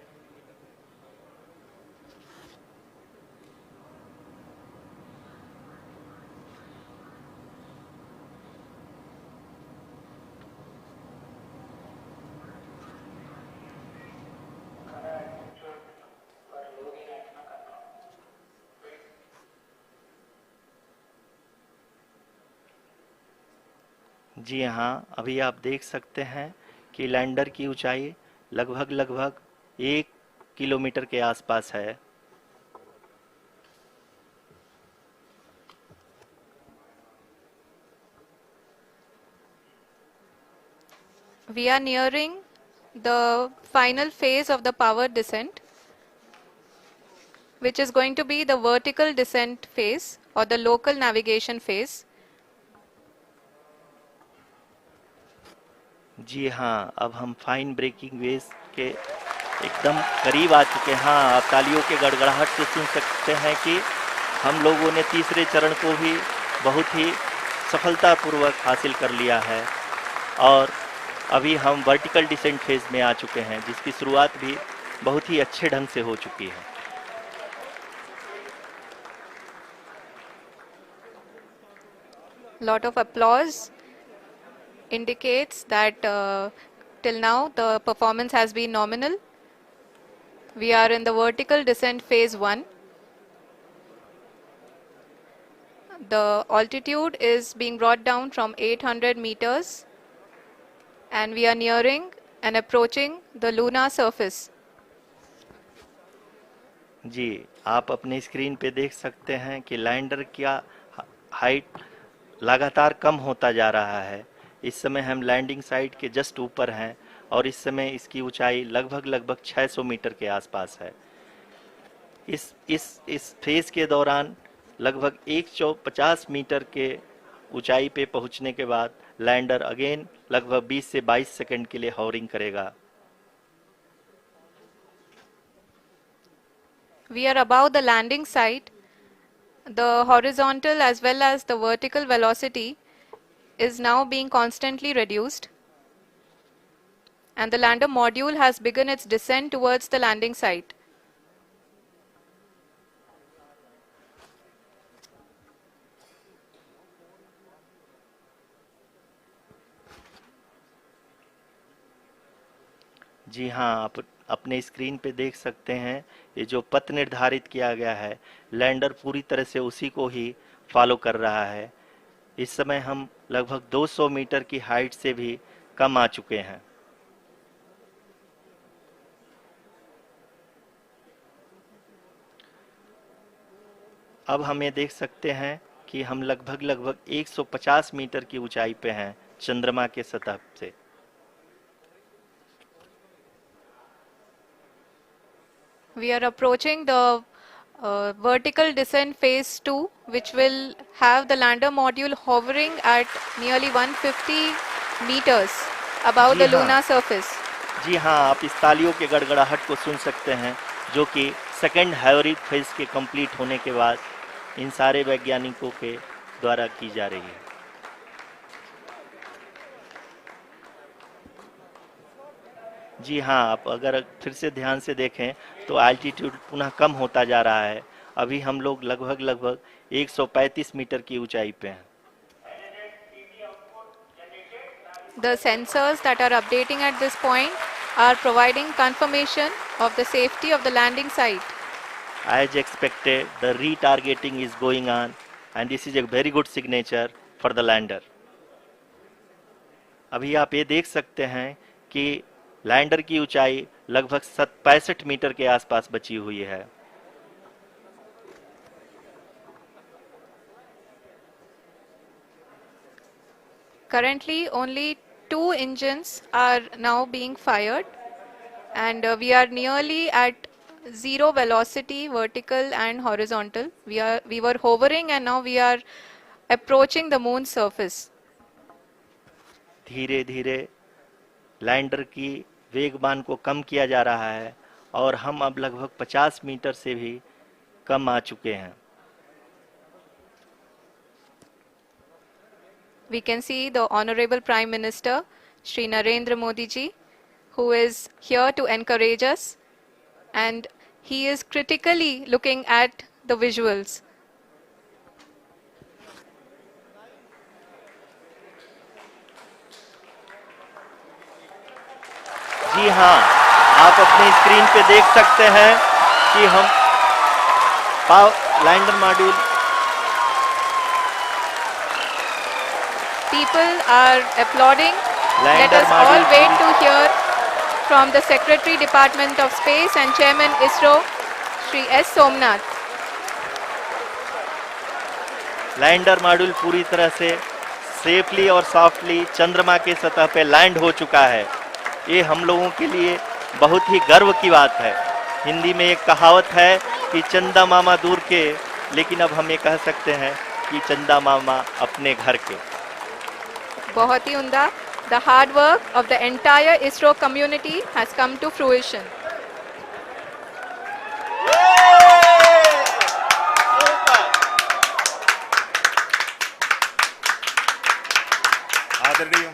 जी हाँ, अभी आप देख सकते हैं कि लैंडर की ऊंचाई लगभग लगभग 1 किलोमीटर के आसपास है। We are nearing the final phase of the power descent, which is going to be the vertical descent phase or the local navigation phase. जी हाँ, अब हम फाइन ब्रेकिंग वेव्स के एकदम करीब आ चुके हैं। हाँ, आप तालियों के गड़गड़ाहट से सुन सकते हैं कि हम लोगों ने तीसरे चरण को भी बहुत ही सफलतापूर्वक हासिल कर लिया है और अभी हम वर्टिकल डिसेंट फेज में आ चुके हैं, जिसकी शुरुआत भी बहुत ही अच्छे ढंग से हो चुकी है। Lot of applause indicates that till now the performance has been nominal. We are in the vertical descent phase 1. The altitude is being brought down from 800 meters and we are nearing and approaching the lunar surface. जी, आप अपने screen पे देख सकते हैं कि lander का height लगातार कम होता जा रहा है। इस समय हम लैंडिंग साइट के जस्ट ऊपर हैं और इस समय इसकी ऊंचाई लगभग लगभग 600 मीटर के आसपास है। इस फेज के दौरान लगभग 150 मीटर के ऊंचाई पे पहुंचने के बाद लैंडर अगेन लगभग 20 से 22 सेकंड के लिए हॉवरिंग करेगा। We are above the landing site. The horizontal as well as the vertical velocity is now being constantly reduced. And the lander module has begun its descent towards the landing site. जी हाँ, आप अपने screen पे देख सकते हैं ये जो पथ निर्धारित किया गया है, लैंडर पूरी तरह से उसी को ही फॉलो कर रहा है। इस समय हम लगभग 200 मीटर की हाइट से भी कम आ चुके हैं। अब हम ये देख सकते हैं कि हम लगभग लगभग 150 मीटर की ऊंचाई पे हैं चंद्रमा के सतह से। We are approaching the vertical descent phase 2, which will have the lander module hovering at nearly 150 meters above ji the हाँ, lunar surface. जी हाँ, आप इस तालियों के गड़गड़ाहट को सुन सकते हैं, जो कि सेकेंड हैवरिक फेज के कंप्लीट होने के बाद इन सारे वैज्ञानिकों के द्वारा की जा रही है। जी हाँ, आप अगर फिर से ध्यान से देखें तो एल्टीट्यूड पुनः कम होता जा रहा है। अभी हम लोग लगभग लगभग 135 मीटर की ऊंचाई पे हैं। The sensors that are updating at this point are providing confirmation of the safety of the landing site. As expected, the retargeting is going on and this is a very good signature for the lander. अभी आप ये देख सकते हैं कि lander की ऊंचाई लगभग 65 मीटर के आसपास बची हुई है। Currently, only two engines are now being fired, and we are nearly at zero velocity, vertical and horizontal. We were hovering, and now we are approaching the moon's surface. धीरे धीरे लैंडर की वेगमान को कम किया जा रहा है और हम अब लगभग 50 मीटर से भी कम आ चुके हैं. We can see the Honorable Prime Minister, Shri Narendra Modi ji, who is here to encourage us, and he is critically looking at the visuals. जी हाँ, आप अपनी स्क्रीन पे देख सकते हैं कि हम lander module. People are applauding. Let Lander us all module wait to hear from the Secretary Department of Space and Chairman ISRO, Shri S. Somnath. Lander module पूरी तरह से सेफली और सॉफ्टली चंद्रमा के सतह पे लैंड हो चुका है. ये हम लोगों के लिए बहुत ही गर्व की बात है. हिंदी में एक कहावत है कि चंदा मामा दूर के, लेकिन अब हम ये कह सकते हैं कि चंदा मामा अपने घर के. बहुत ही उम्दा. The hard work of the entire ISRO community has come to fruition. आदरणीय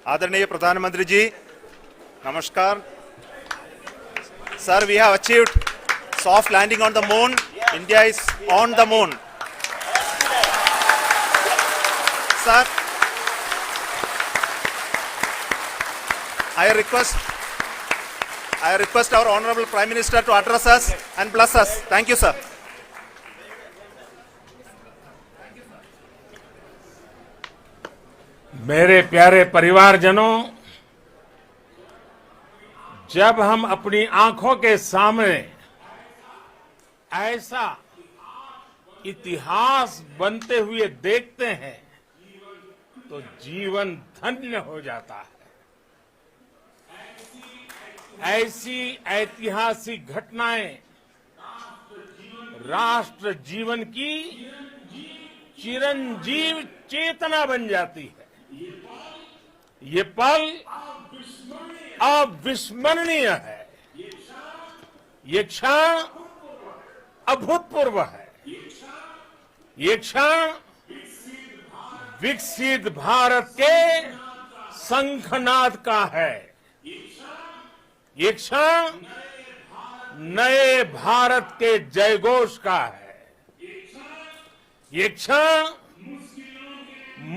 आदरणीय प्रधानमंत्री जी, नमस्कार. Sir, we have achieved soft landing on the moon. India is on the moon. Sir, I request our Honorable Prime Minister to address us and bless us. Thank you, sir. मेरे प्यारे परिवारजनों, जब हम अपनी आंखों के सामने ऐसा इतिहास बनते हुए देखते हैं तो जीवन धन्य हो जाता है. ऐसी ऐतिहासिक घटनाएं राष्ट्र जीवन की चिरंजीव चेतना बन जाती है. ये पल अविस्मरणीय है. ये क्षण अभूतपूर्व है. ये क्षण विकसित भारत के शंखनाद का है. ये क्षण नए भारत के जयघोष का है. ये क्षण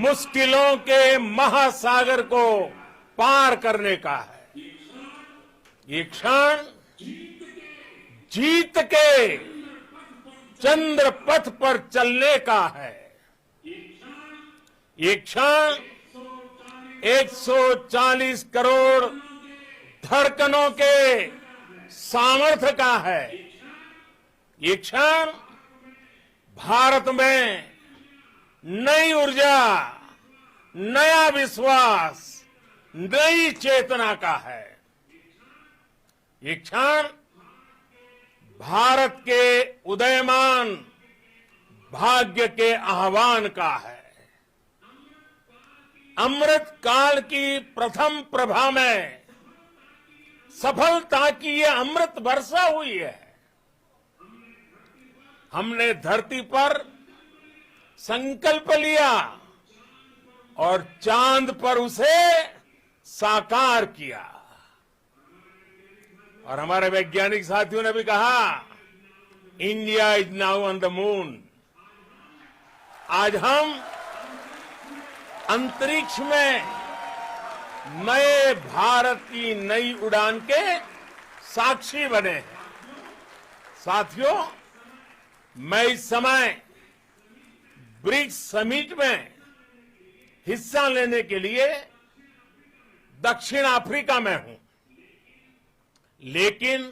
मुश्किलों के महासागर को पार करने का है. ये क्षण जीत के चंद्र पथ पर चलने का है. ये क्षण 140 करोड़ धड़कनों के सामर्थ्य का है. ये क्षण भारत में नई ऊर्जा, नया विश्वास, नई चेतना का है. ये क्षण भारत के उदयमान भाग्य के आह्वान का है. अमृत काल की प्रथम प्रभा में सफलता की ये अमृत वर्षा हुई है. हमने धरती पर संकल्प लिया और चांद पर उसे साकार किया. और हमारे वैज्ञानिक साथियों ने भी कहा, India is now on the moon. आज हम अंतरिक्ष में नए भारत की नई उड़ान के साक्षी बने हैं. साथियों, मैं इस समय ब्रिक्स समिट में हिस्सा लेने के लिए दक्षिण अफ्रीका में हूं. लेकिन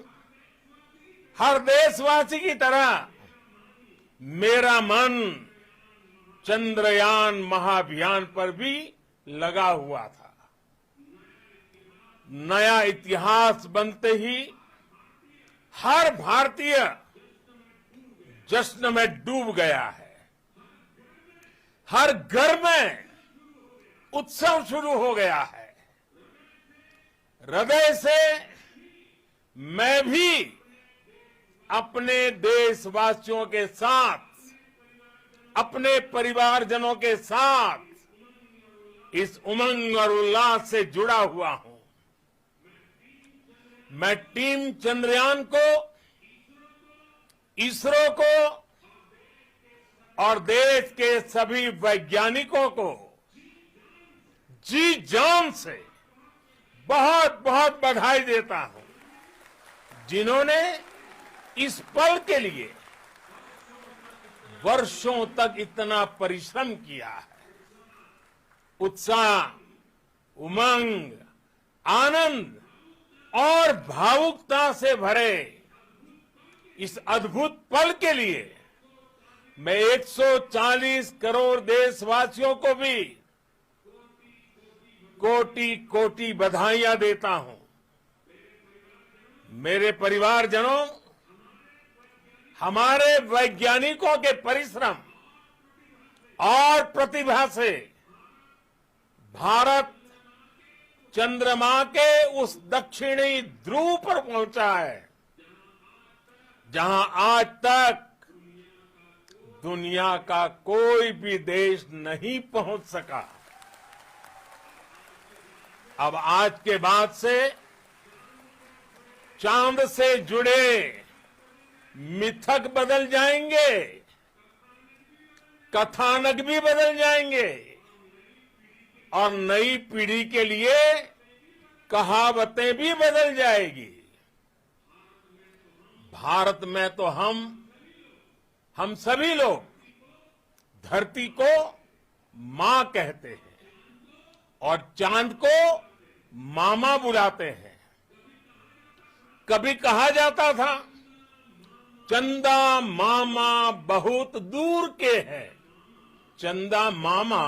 हर देशवासी की तरह मेरा मन चंद्रयान महाअभियान पर भी लगा हुआ था। नया इतिहास बनते ही हर भारतीय जश्न में डूब गया है। हर घर में उत्सव शुरू हो गया है। हृदय से मैं भी अपने देशवासियों के साथ, अपने परिवारजनों के साथ इस उमंग और उल्लास से जुड़ा हुआ हूं। मैं टीम चंद्रयान को, इसरो को और देश के सभी वैज्ञानिकों को जी जान से बहुत बहुत बधाई देता हूं, जिन्होंने इस पल के लिए वर्षों तक इतना परिश्रम किया है। उत्साह, उमंग, आनंद और भावुकता से भरे इस अद्भुत पल के लिए मैं 140 करोड़ देशवासियों को भी कोटि कोटि बधाइयां देता हूं। मेरे परिवारजनों, हमारे वैज्ञानिकों के परिश्रम और प्रतिभा से भारत चंद्रमा के उस दक्षिणी ध्रुव पर पहुंचा है, जहां आज तक दुनिया का कोई भी देश नहीं पहुंच सका। अब आज के बाद से चांद से जुड़े मिथक बदल जाएंगे, कथानक भी बदल जाएंगे और नई पीढ़ी के लिए कहावतें भी बदल जाएगी। भारत में तो हम सभी लोग धरती को मां कहते हैं और चांद को मामा बुलाते हैं। कभी कहा जाता था, चंदा मामा बहुत दूर के हैं। चंदा मामा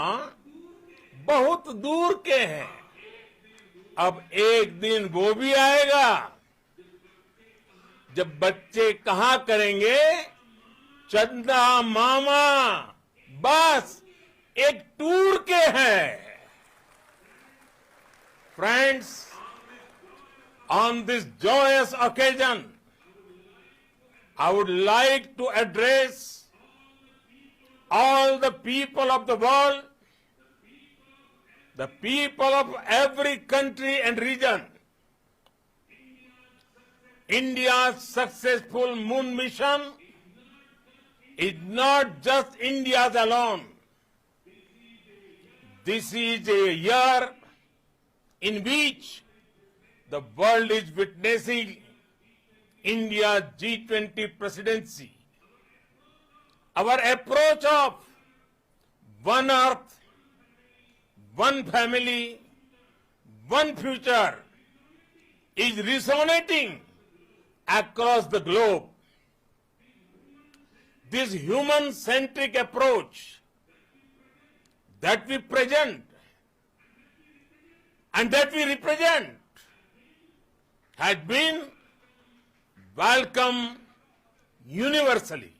बहुत दूर के हैं। अब एक दिन वो भी आएगा जब बच्चे कहा करेंगे, चंदा मामा बस एक टूर के हैं। Friends, on this joyous occasion, I would like to address all the people of the world, the people of every country and region. India's successful moon mission is not just India's alone. This is a year in which the world is witnessing India's G20 presidency. Our approach of one earth, one family, one future is resonating across the globe. This human-centric approach that we present and that we represent has been welcomed universally.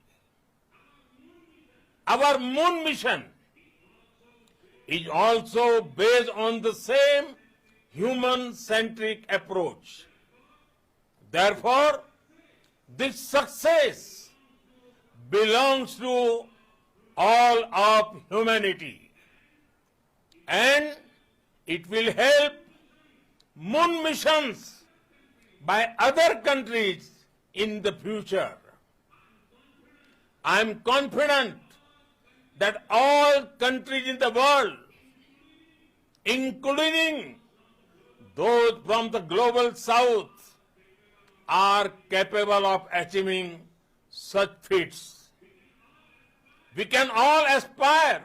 Our moon mission is also based on the same human-centric approach. Therefore, this success belongs to all of humanity, and it will help moon missions by other countries in the future. I am confident that all countries in the world, including those from the global south, are capable of achieving such feats. We can all aspire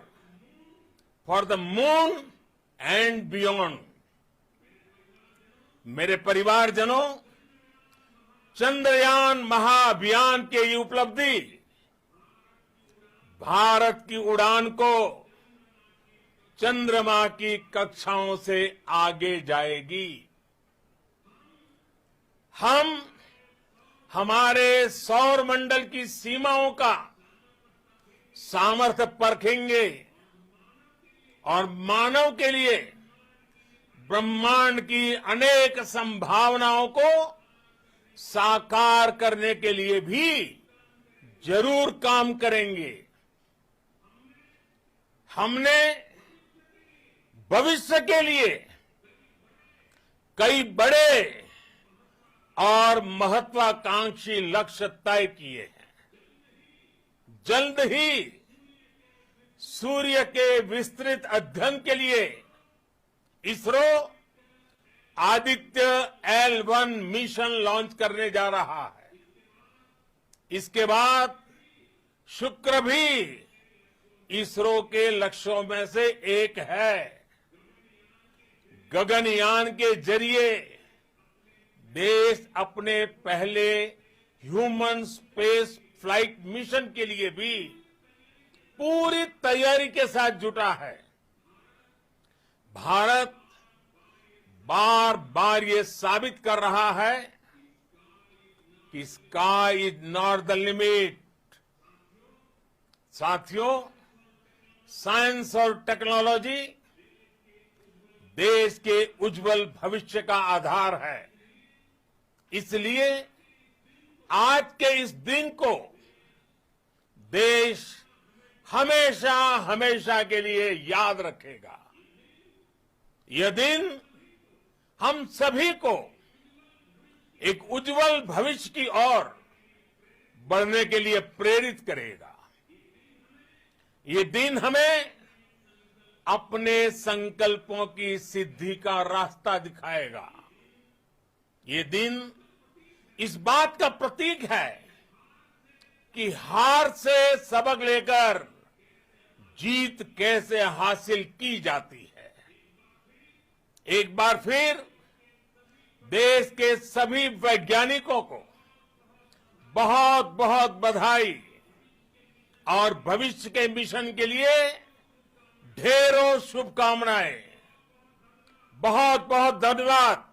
for the moon and beyond. मेरे परिवारजनों, चंद्रयान महाअभियान की ये उपलब्धि भारत की उड़ान को चंद्रमा की कक्षाओं से आगे जाएगी। हम हमारे सौर मंडल की सीमाओं का सामर्थ्य परखेंगे और मानव के लिए ब्रह्मांड की अनेक संभावनाओं को साकार करने के लिए भी जरूर काम करेंगे। हमने भविष्य के लिए कई बड़े और महत्वाकांक्षी लक्ष्य तय किए हैं। जल्द ही सूर्य के विस्तृत अध्ययन के लिए ISRO Aditya L1 mission launch करने जा रहा है। इसके बाद शुक्र भी इसरो के लक्ष्यों में से एक है। गगनयान के जरिए देश अपने पहले ह्यूमन स्पेस फ्लाइट मिशन के लिए भी पूरी तैयारी के साथ जुटा है। भारत बार बार ये साबित कर रहा है कि sky is not the limit. साथियों, साइंस और टेक्नोलॉजी देश के उज्जवल भविष्य का आधार है। इसलिए आज के इस दिन को देश हमेशा हमेशा के लिए याद रखेगा। यह दिन हम सभी को एक उज्जवल भविष्य की ओर बढ़ने के लिए प्रेरित करेगा। ये दिन हमें अपने संकल्पों की सिद्धि का रास्ता दिखाएगा। ये दिन इस बात का प्रतीक है कि हार से सबक लेकर जीत कैसे हासिल की जाती है। एक बार फिर देश के सभी वैज्ञानिकों को बहुत बहुत बधाई और भविष्य के मिशन के लिए ढेरों शुभकामनाएं। बहुत बहुत धन्यवाद।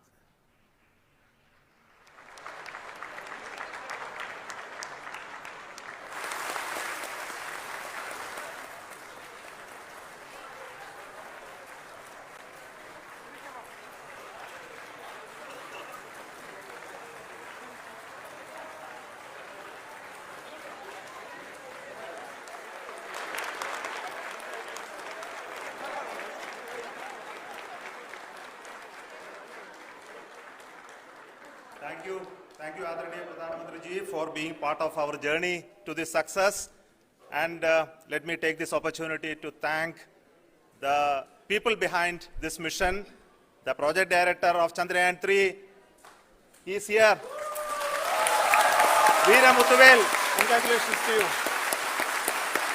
Thank you, Adharaniya Pradhan Mantri ji, for being part of our journey to this success. And let me take this opportunity to thank the people behind this mission. The project director of Chandrayaan 3, he is here. Veera Muthuvel, congratulations to you.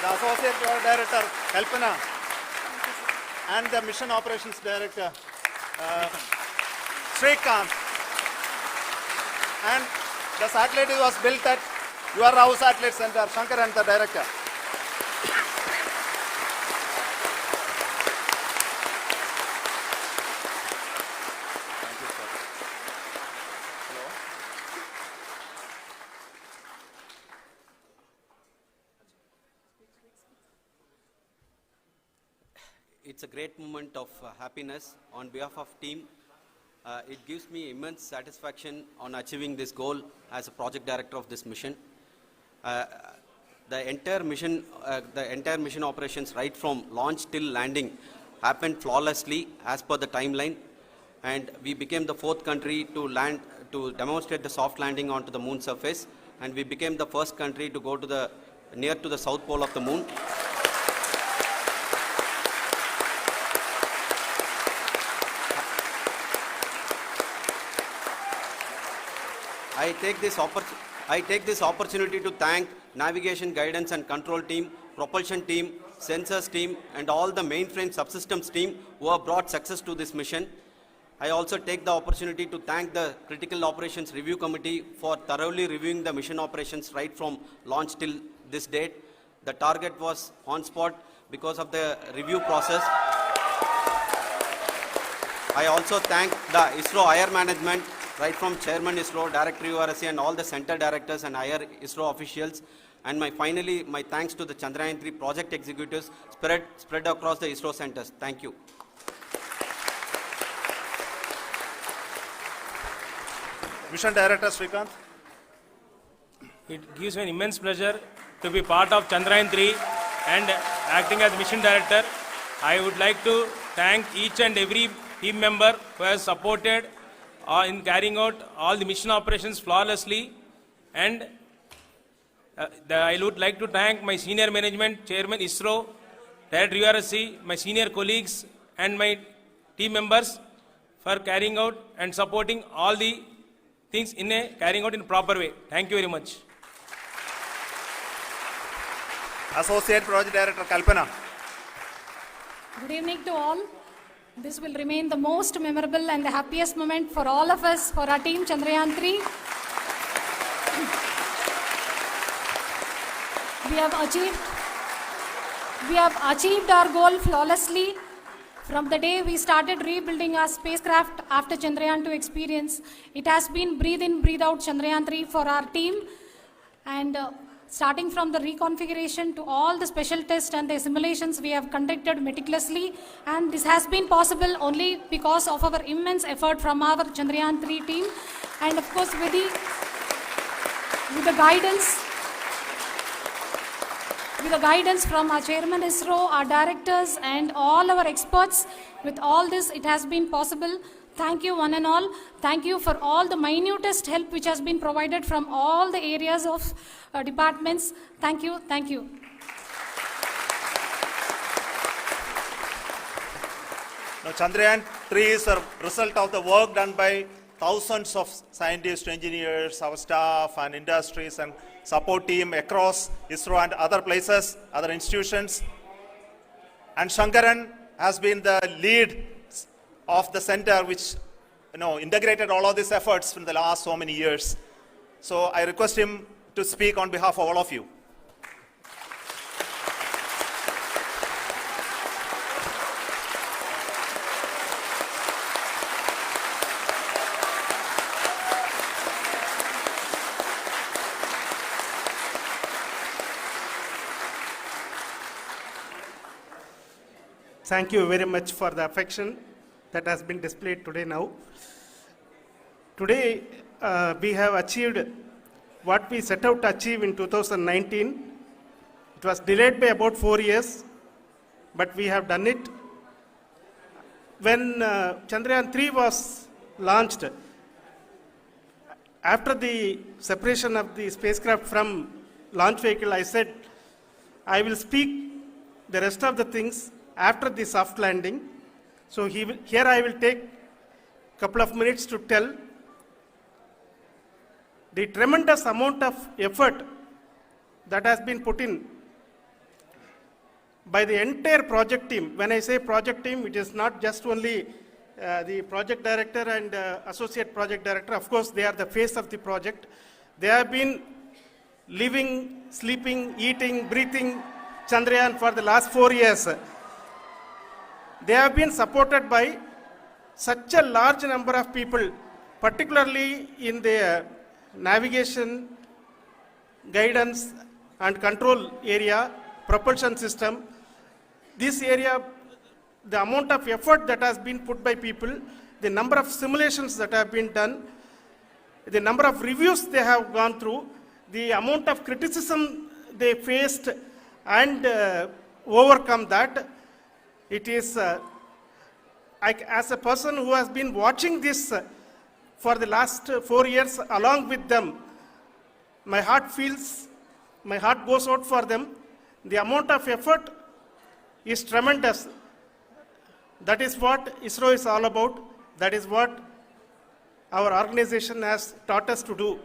The associate project director, Kalpana, and the mission operations director, Srikanth. And the satellite was built at your house satellite center, Shankar and the director. Thank you, sir. Hello. It's a great moment of happiness on behalf of team. It gives me immense satisfaction on achieving this goal as a project director of this mission. The entire mission operations right from launch till landing happened flawlessly as per the timeline, and we became the 4th country to demonstrate the soft landing onto the moon surface, and we became the first country to go to near to the south pole of the moon. I take this opportunity to thank navigation, guidance and control team, propulsion team, sensors team and all the mainframe subsystems team who have brought success to this mission. I also take the opportunity to thank the Critical Operations Review Committee for thoroughly reviewing the mission operations right from launch till this date. The target was on spot because of the review process. I also thank the ISRO higher management, right from Chairman ISRO, Director URSC, and all the center directors and higher ISRO officials. And finally, my thanks to the Chandrayaan-3 project executives spread across the ISRO centers. Thank you. Mission Director Srikanth. It gives me an immense pleasure to be part of Chandrayaan-3 and acting as mission director. I would like to thank each and every team member who has supported in carrying out all the mission operations flawlessly. And I would like to thank my senior management, Chairman ISRO, Director URSC, my senior colleagues and my team members for carrying out and supporting all the things carrying out in a proper way. Thank you very much. Associate Project Director Kalpana. Good evening to all. This will remain the most memorable and the happiest moment for all of us, for our team Chandrayaan-3. We have achieved our goal flawlessly. From the day we started rebuilding our spacecraft after Chandrayaan-2 experience, it has been breathe in, breathe out Chandrayaan-3 for our team. And starting from the reconfiguration to all the special tests and the simulations we have conducted meticulously, and this has been possible only because of our immense effort from our Chandrayaan-3 team, and of course with the guidance from our Chairman ISRO, our directors and all our experts. With all this, it has been possible. Thank you one and all. Thank you for all the minutest help which has been provided from all the areas of departments. Thank you. Thank you. Now, Chandrayaan-3 is a result of the work done by thousands of scientists, engineers, our staff and industries and support team across ISRO and other places, other institutions. And Shankaran has been the lead of the center which integrated all of these efforts in the last so many years. So I request him to speak on behalf of all of you. Thank you very much for the affection that has been displayed today now. Today, we have achieved what we set out to achieve in 2019. It was delayed by about 4 years, but we have done it. When Chandrayaan-3 was launched, after the separation of the spacecraft from launch vehicle, I said, I will speak the rest of the things after the soft landing. So here I will take a couple of minutes to tell the tremendous amount of effort that has been put in by the entire project team. When I say project team, it is not just only the project director and associate project director. Of course, they are the face of the project. They have been living, sleeping, eating, breathing Chandrayaan for the last 4 years. They have been supported by such a large number of people, particularly in the navigation, guidance and control area, propulsion system. This area, the amount of effort that has been put by people, the number of simulations that have been done, the number of reviews they have gone through, the amount of criticism they faced and overcome that. It is, as a person who has been watching this for the last 4 years along with them, my heart goes out for them. The amount of effort is tremendous. That is what ISRO is all about. That is what our organization has taught us to do.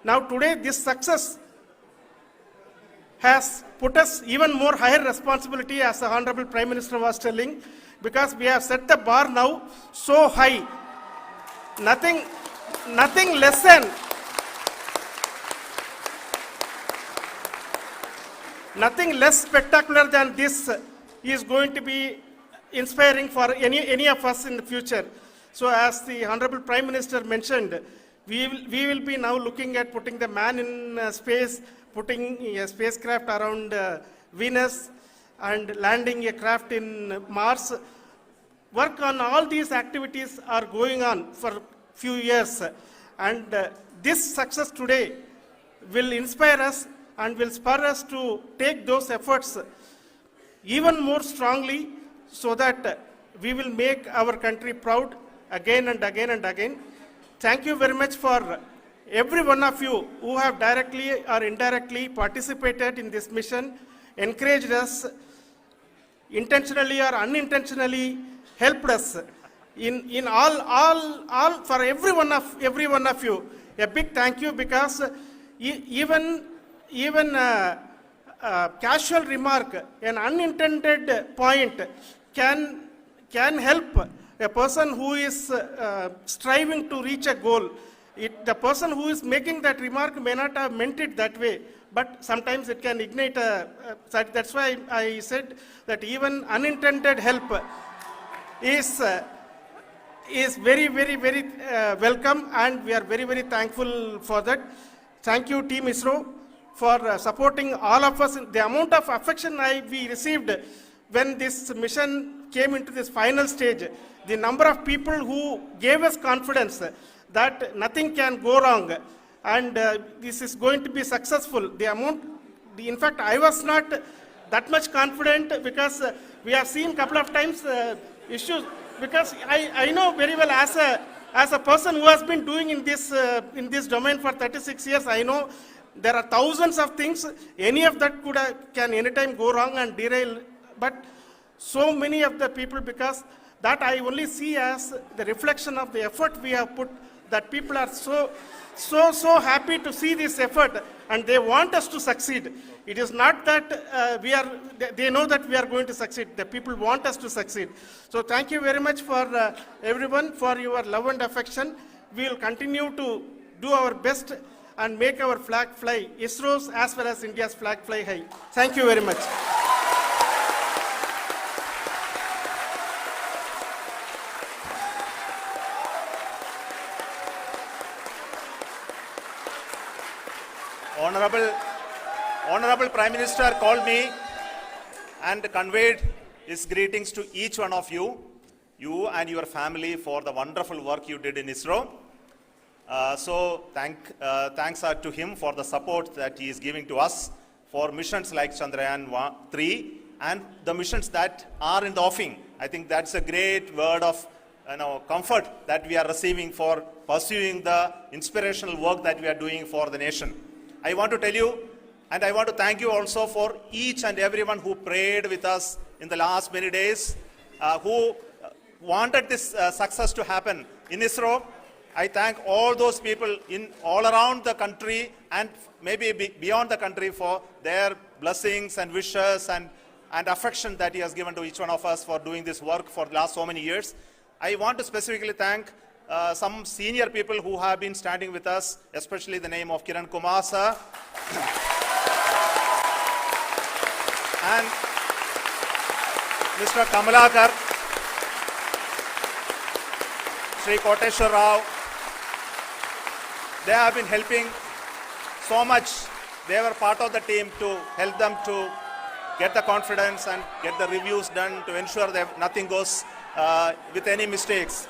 Now today, this success has put us even more higher responsibility, as the Honorable Prime Minister was telling, because we have set the bar now so high. Nothing less than nothing less spectacular than this is going to be inspiring for any of us in the future. So as the Honorable Prime Minister mentioned, we will be now looking at putting the man in space, putting a spacecraft around Venus, and landing a craft in Mars. Work on all these activities are going on for few years, and this success today will inspire us and will spur us to take those efforts even more strongly, so that we will make our country proud again and again and again. Thank you very much for every one of you who have directly or indirectly participated in this mission, encouraged us, intentionally or unintentionally helped us in all for every one of you. A big thank you, because even casual remark, an unintended point can help a person who is striving to reach a goal. The person who is making that remark may not have meant it that way, but sometimes it can ignite that's why I said that even unintended help is very, very, very welcome, and we are very, very thankful for that. Thank you, Team ISRO, for supporting all of us. The amount of affection we received when this mission came into this final stage, the number of people who gave us confidence that nothing can go wrong, and this is going to be successful. In fact, I was not that much confident, because we have seen couple of times issues, because I know very well as a person who has been doing in this domain for 36 years, I know there are thousands of things. Any of that can anytime go wrong and derail. But so many of the people, because that I only see as the reflection of the effort we have put, that people are so happy to see this effort, and they want us to succeed. It is not that they know that we are going to succeed. The people want us to succeed. So thank you very much for everyone for your love and affection. We will continue to do our best and make our flag fly, ISRO's as well as India's flag fly high. Thank you very much. Honorable Prime Minister called me and conveyed his greetings to each one of you and your family, for the wonderful work you did in ISRO. So thanks are to him for the support that he is giving to us for missions like Chandrayaan 3 and the missions that are in the offing. I think that's a great word of comfort that we are receiving for pursuing the inspirational work that we are doing for the nation. I want to tell you, and I want to thank you also for each and everyone who prayed with us in the last many days, who wanted this success to happen in ISRO. I thank all those people all around the country and maybe beyond the country for their blessings and wishes and affection that he has given to each one of us for doing this work for the last so many years. I want to specifically thank some senior people who have been standing with us, especially the name of Kiran Kumar sir and Mr. Kamalakar, Sri Koteshwar Rao. They have been helping so much. They were part of the team to help them to get the confidence and get the reviews done to ensure that nothing goes with any mistakes.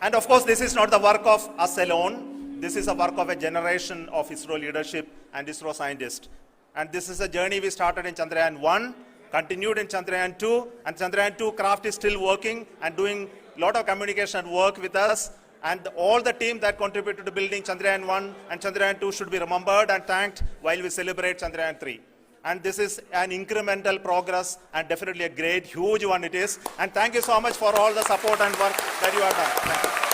And of course, this is not the work of us alone. This is a work of a generation of ISRO leadership and ISRO scientists. And this is a journey we started in Chandrayaan 1, continued in Chandrayaan 2, and Chandrayaan 2 craft is still working and doing a lot of communication work with us. And all the team that contributed to building Chandrayaan 1 and Chandrayaan 2 should be remembered and thanked while we celebrate Chandrayaan 3. And this is an incremental progress and definitely a great, huge one it is. And thank you so much for all the support and work that you have done. Thank you.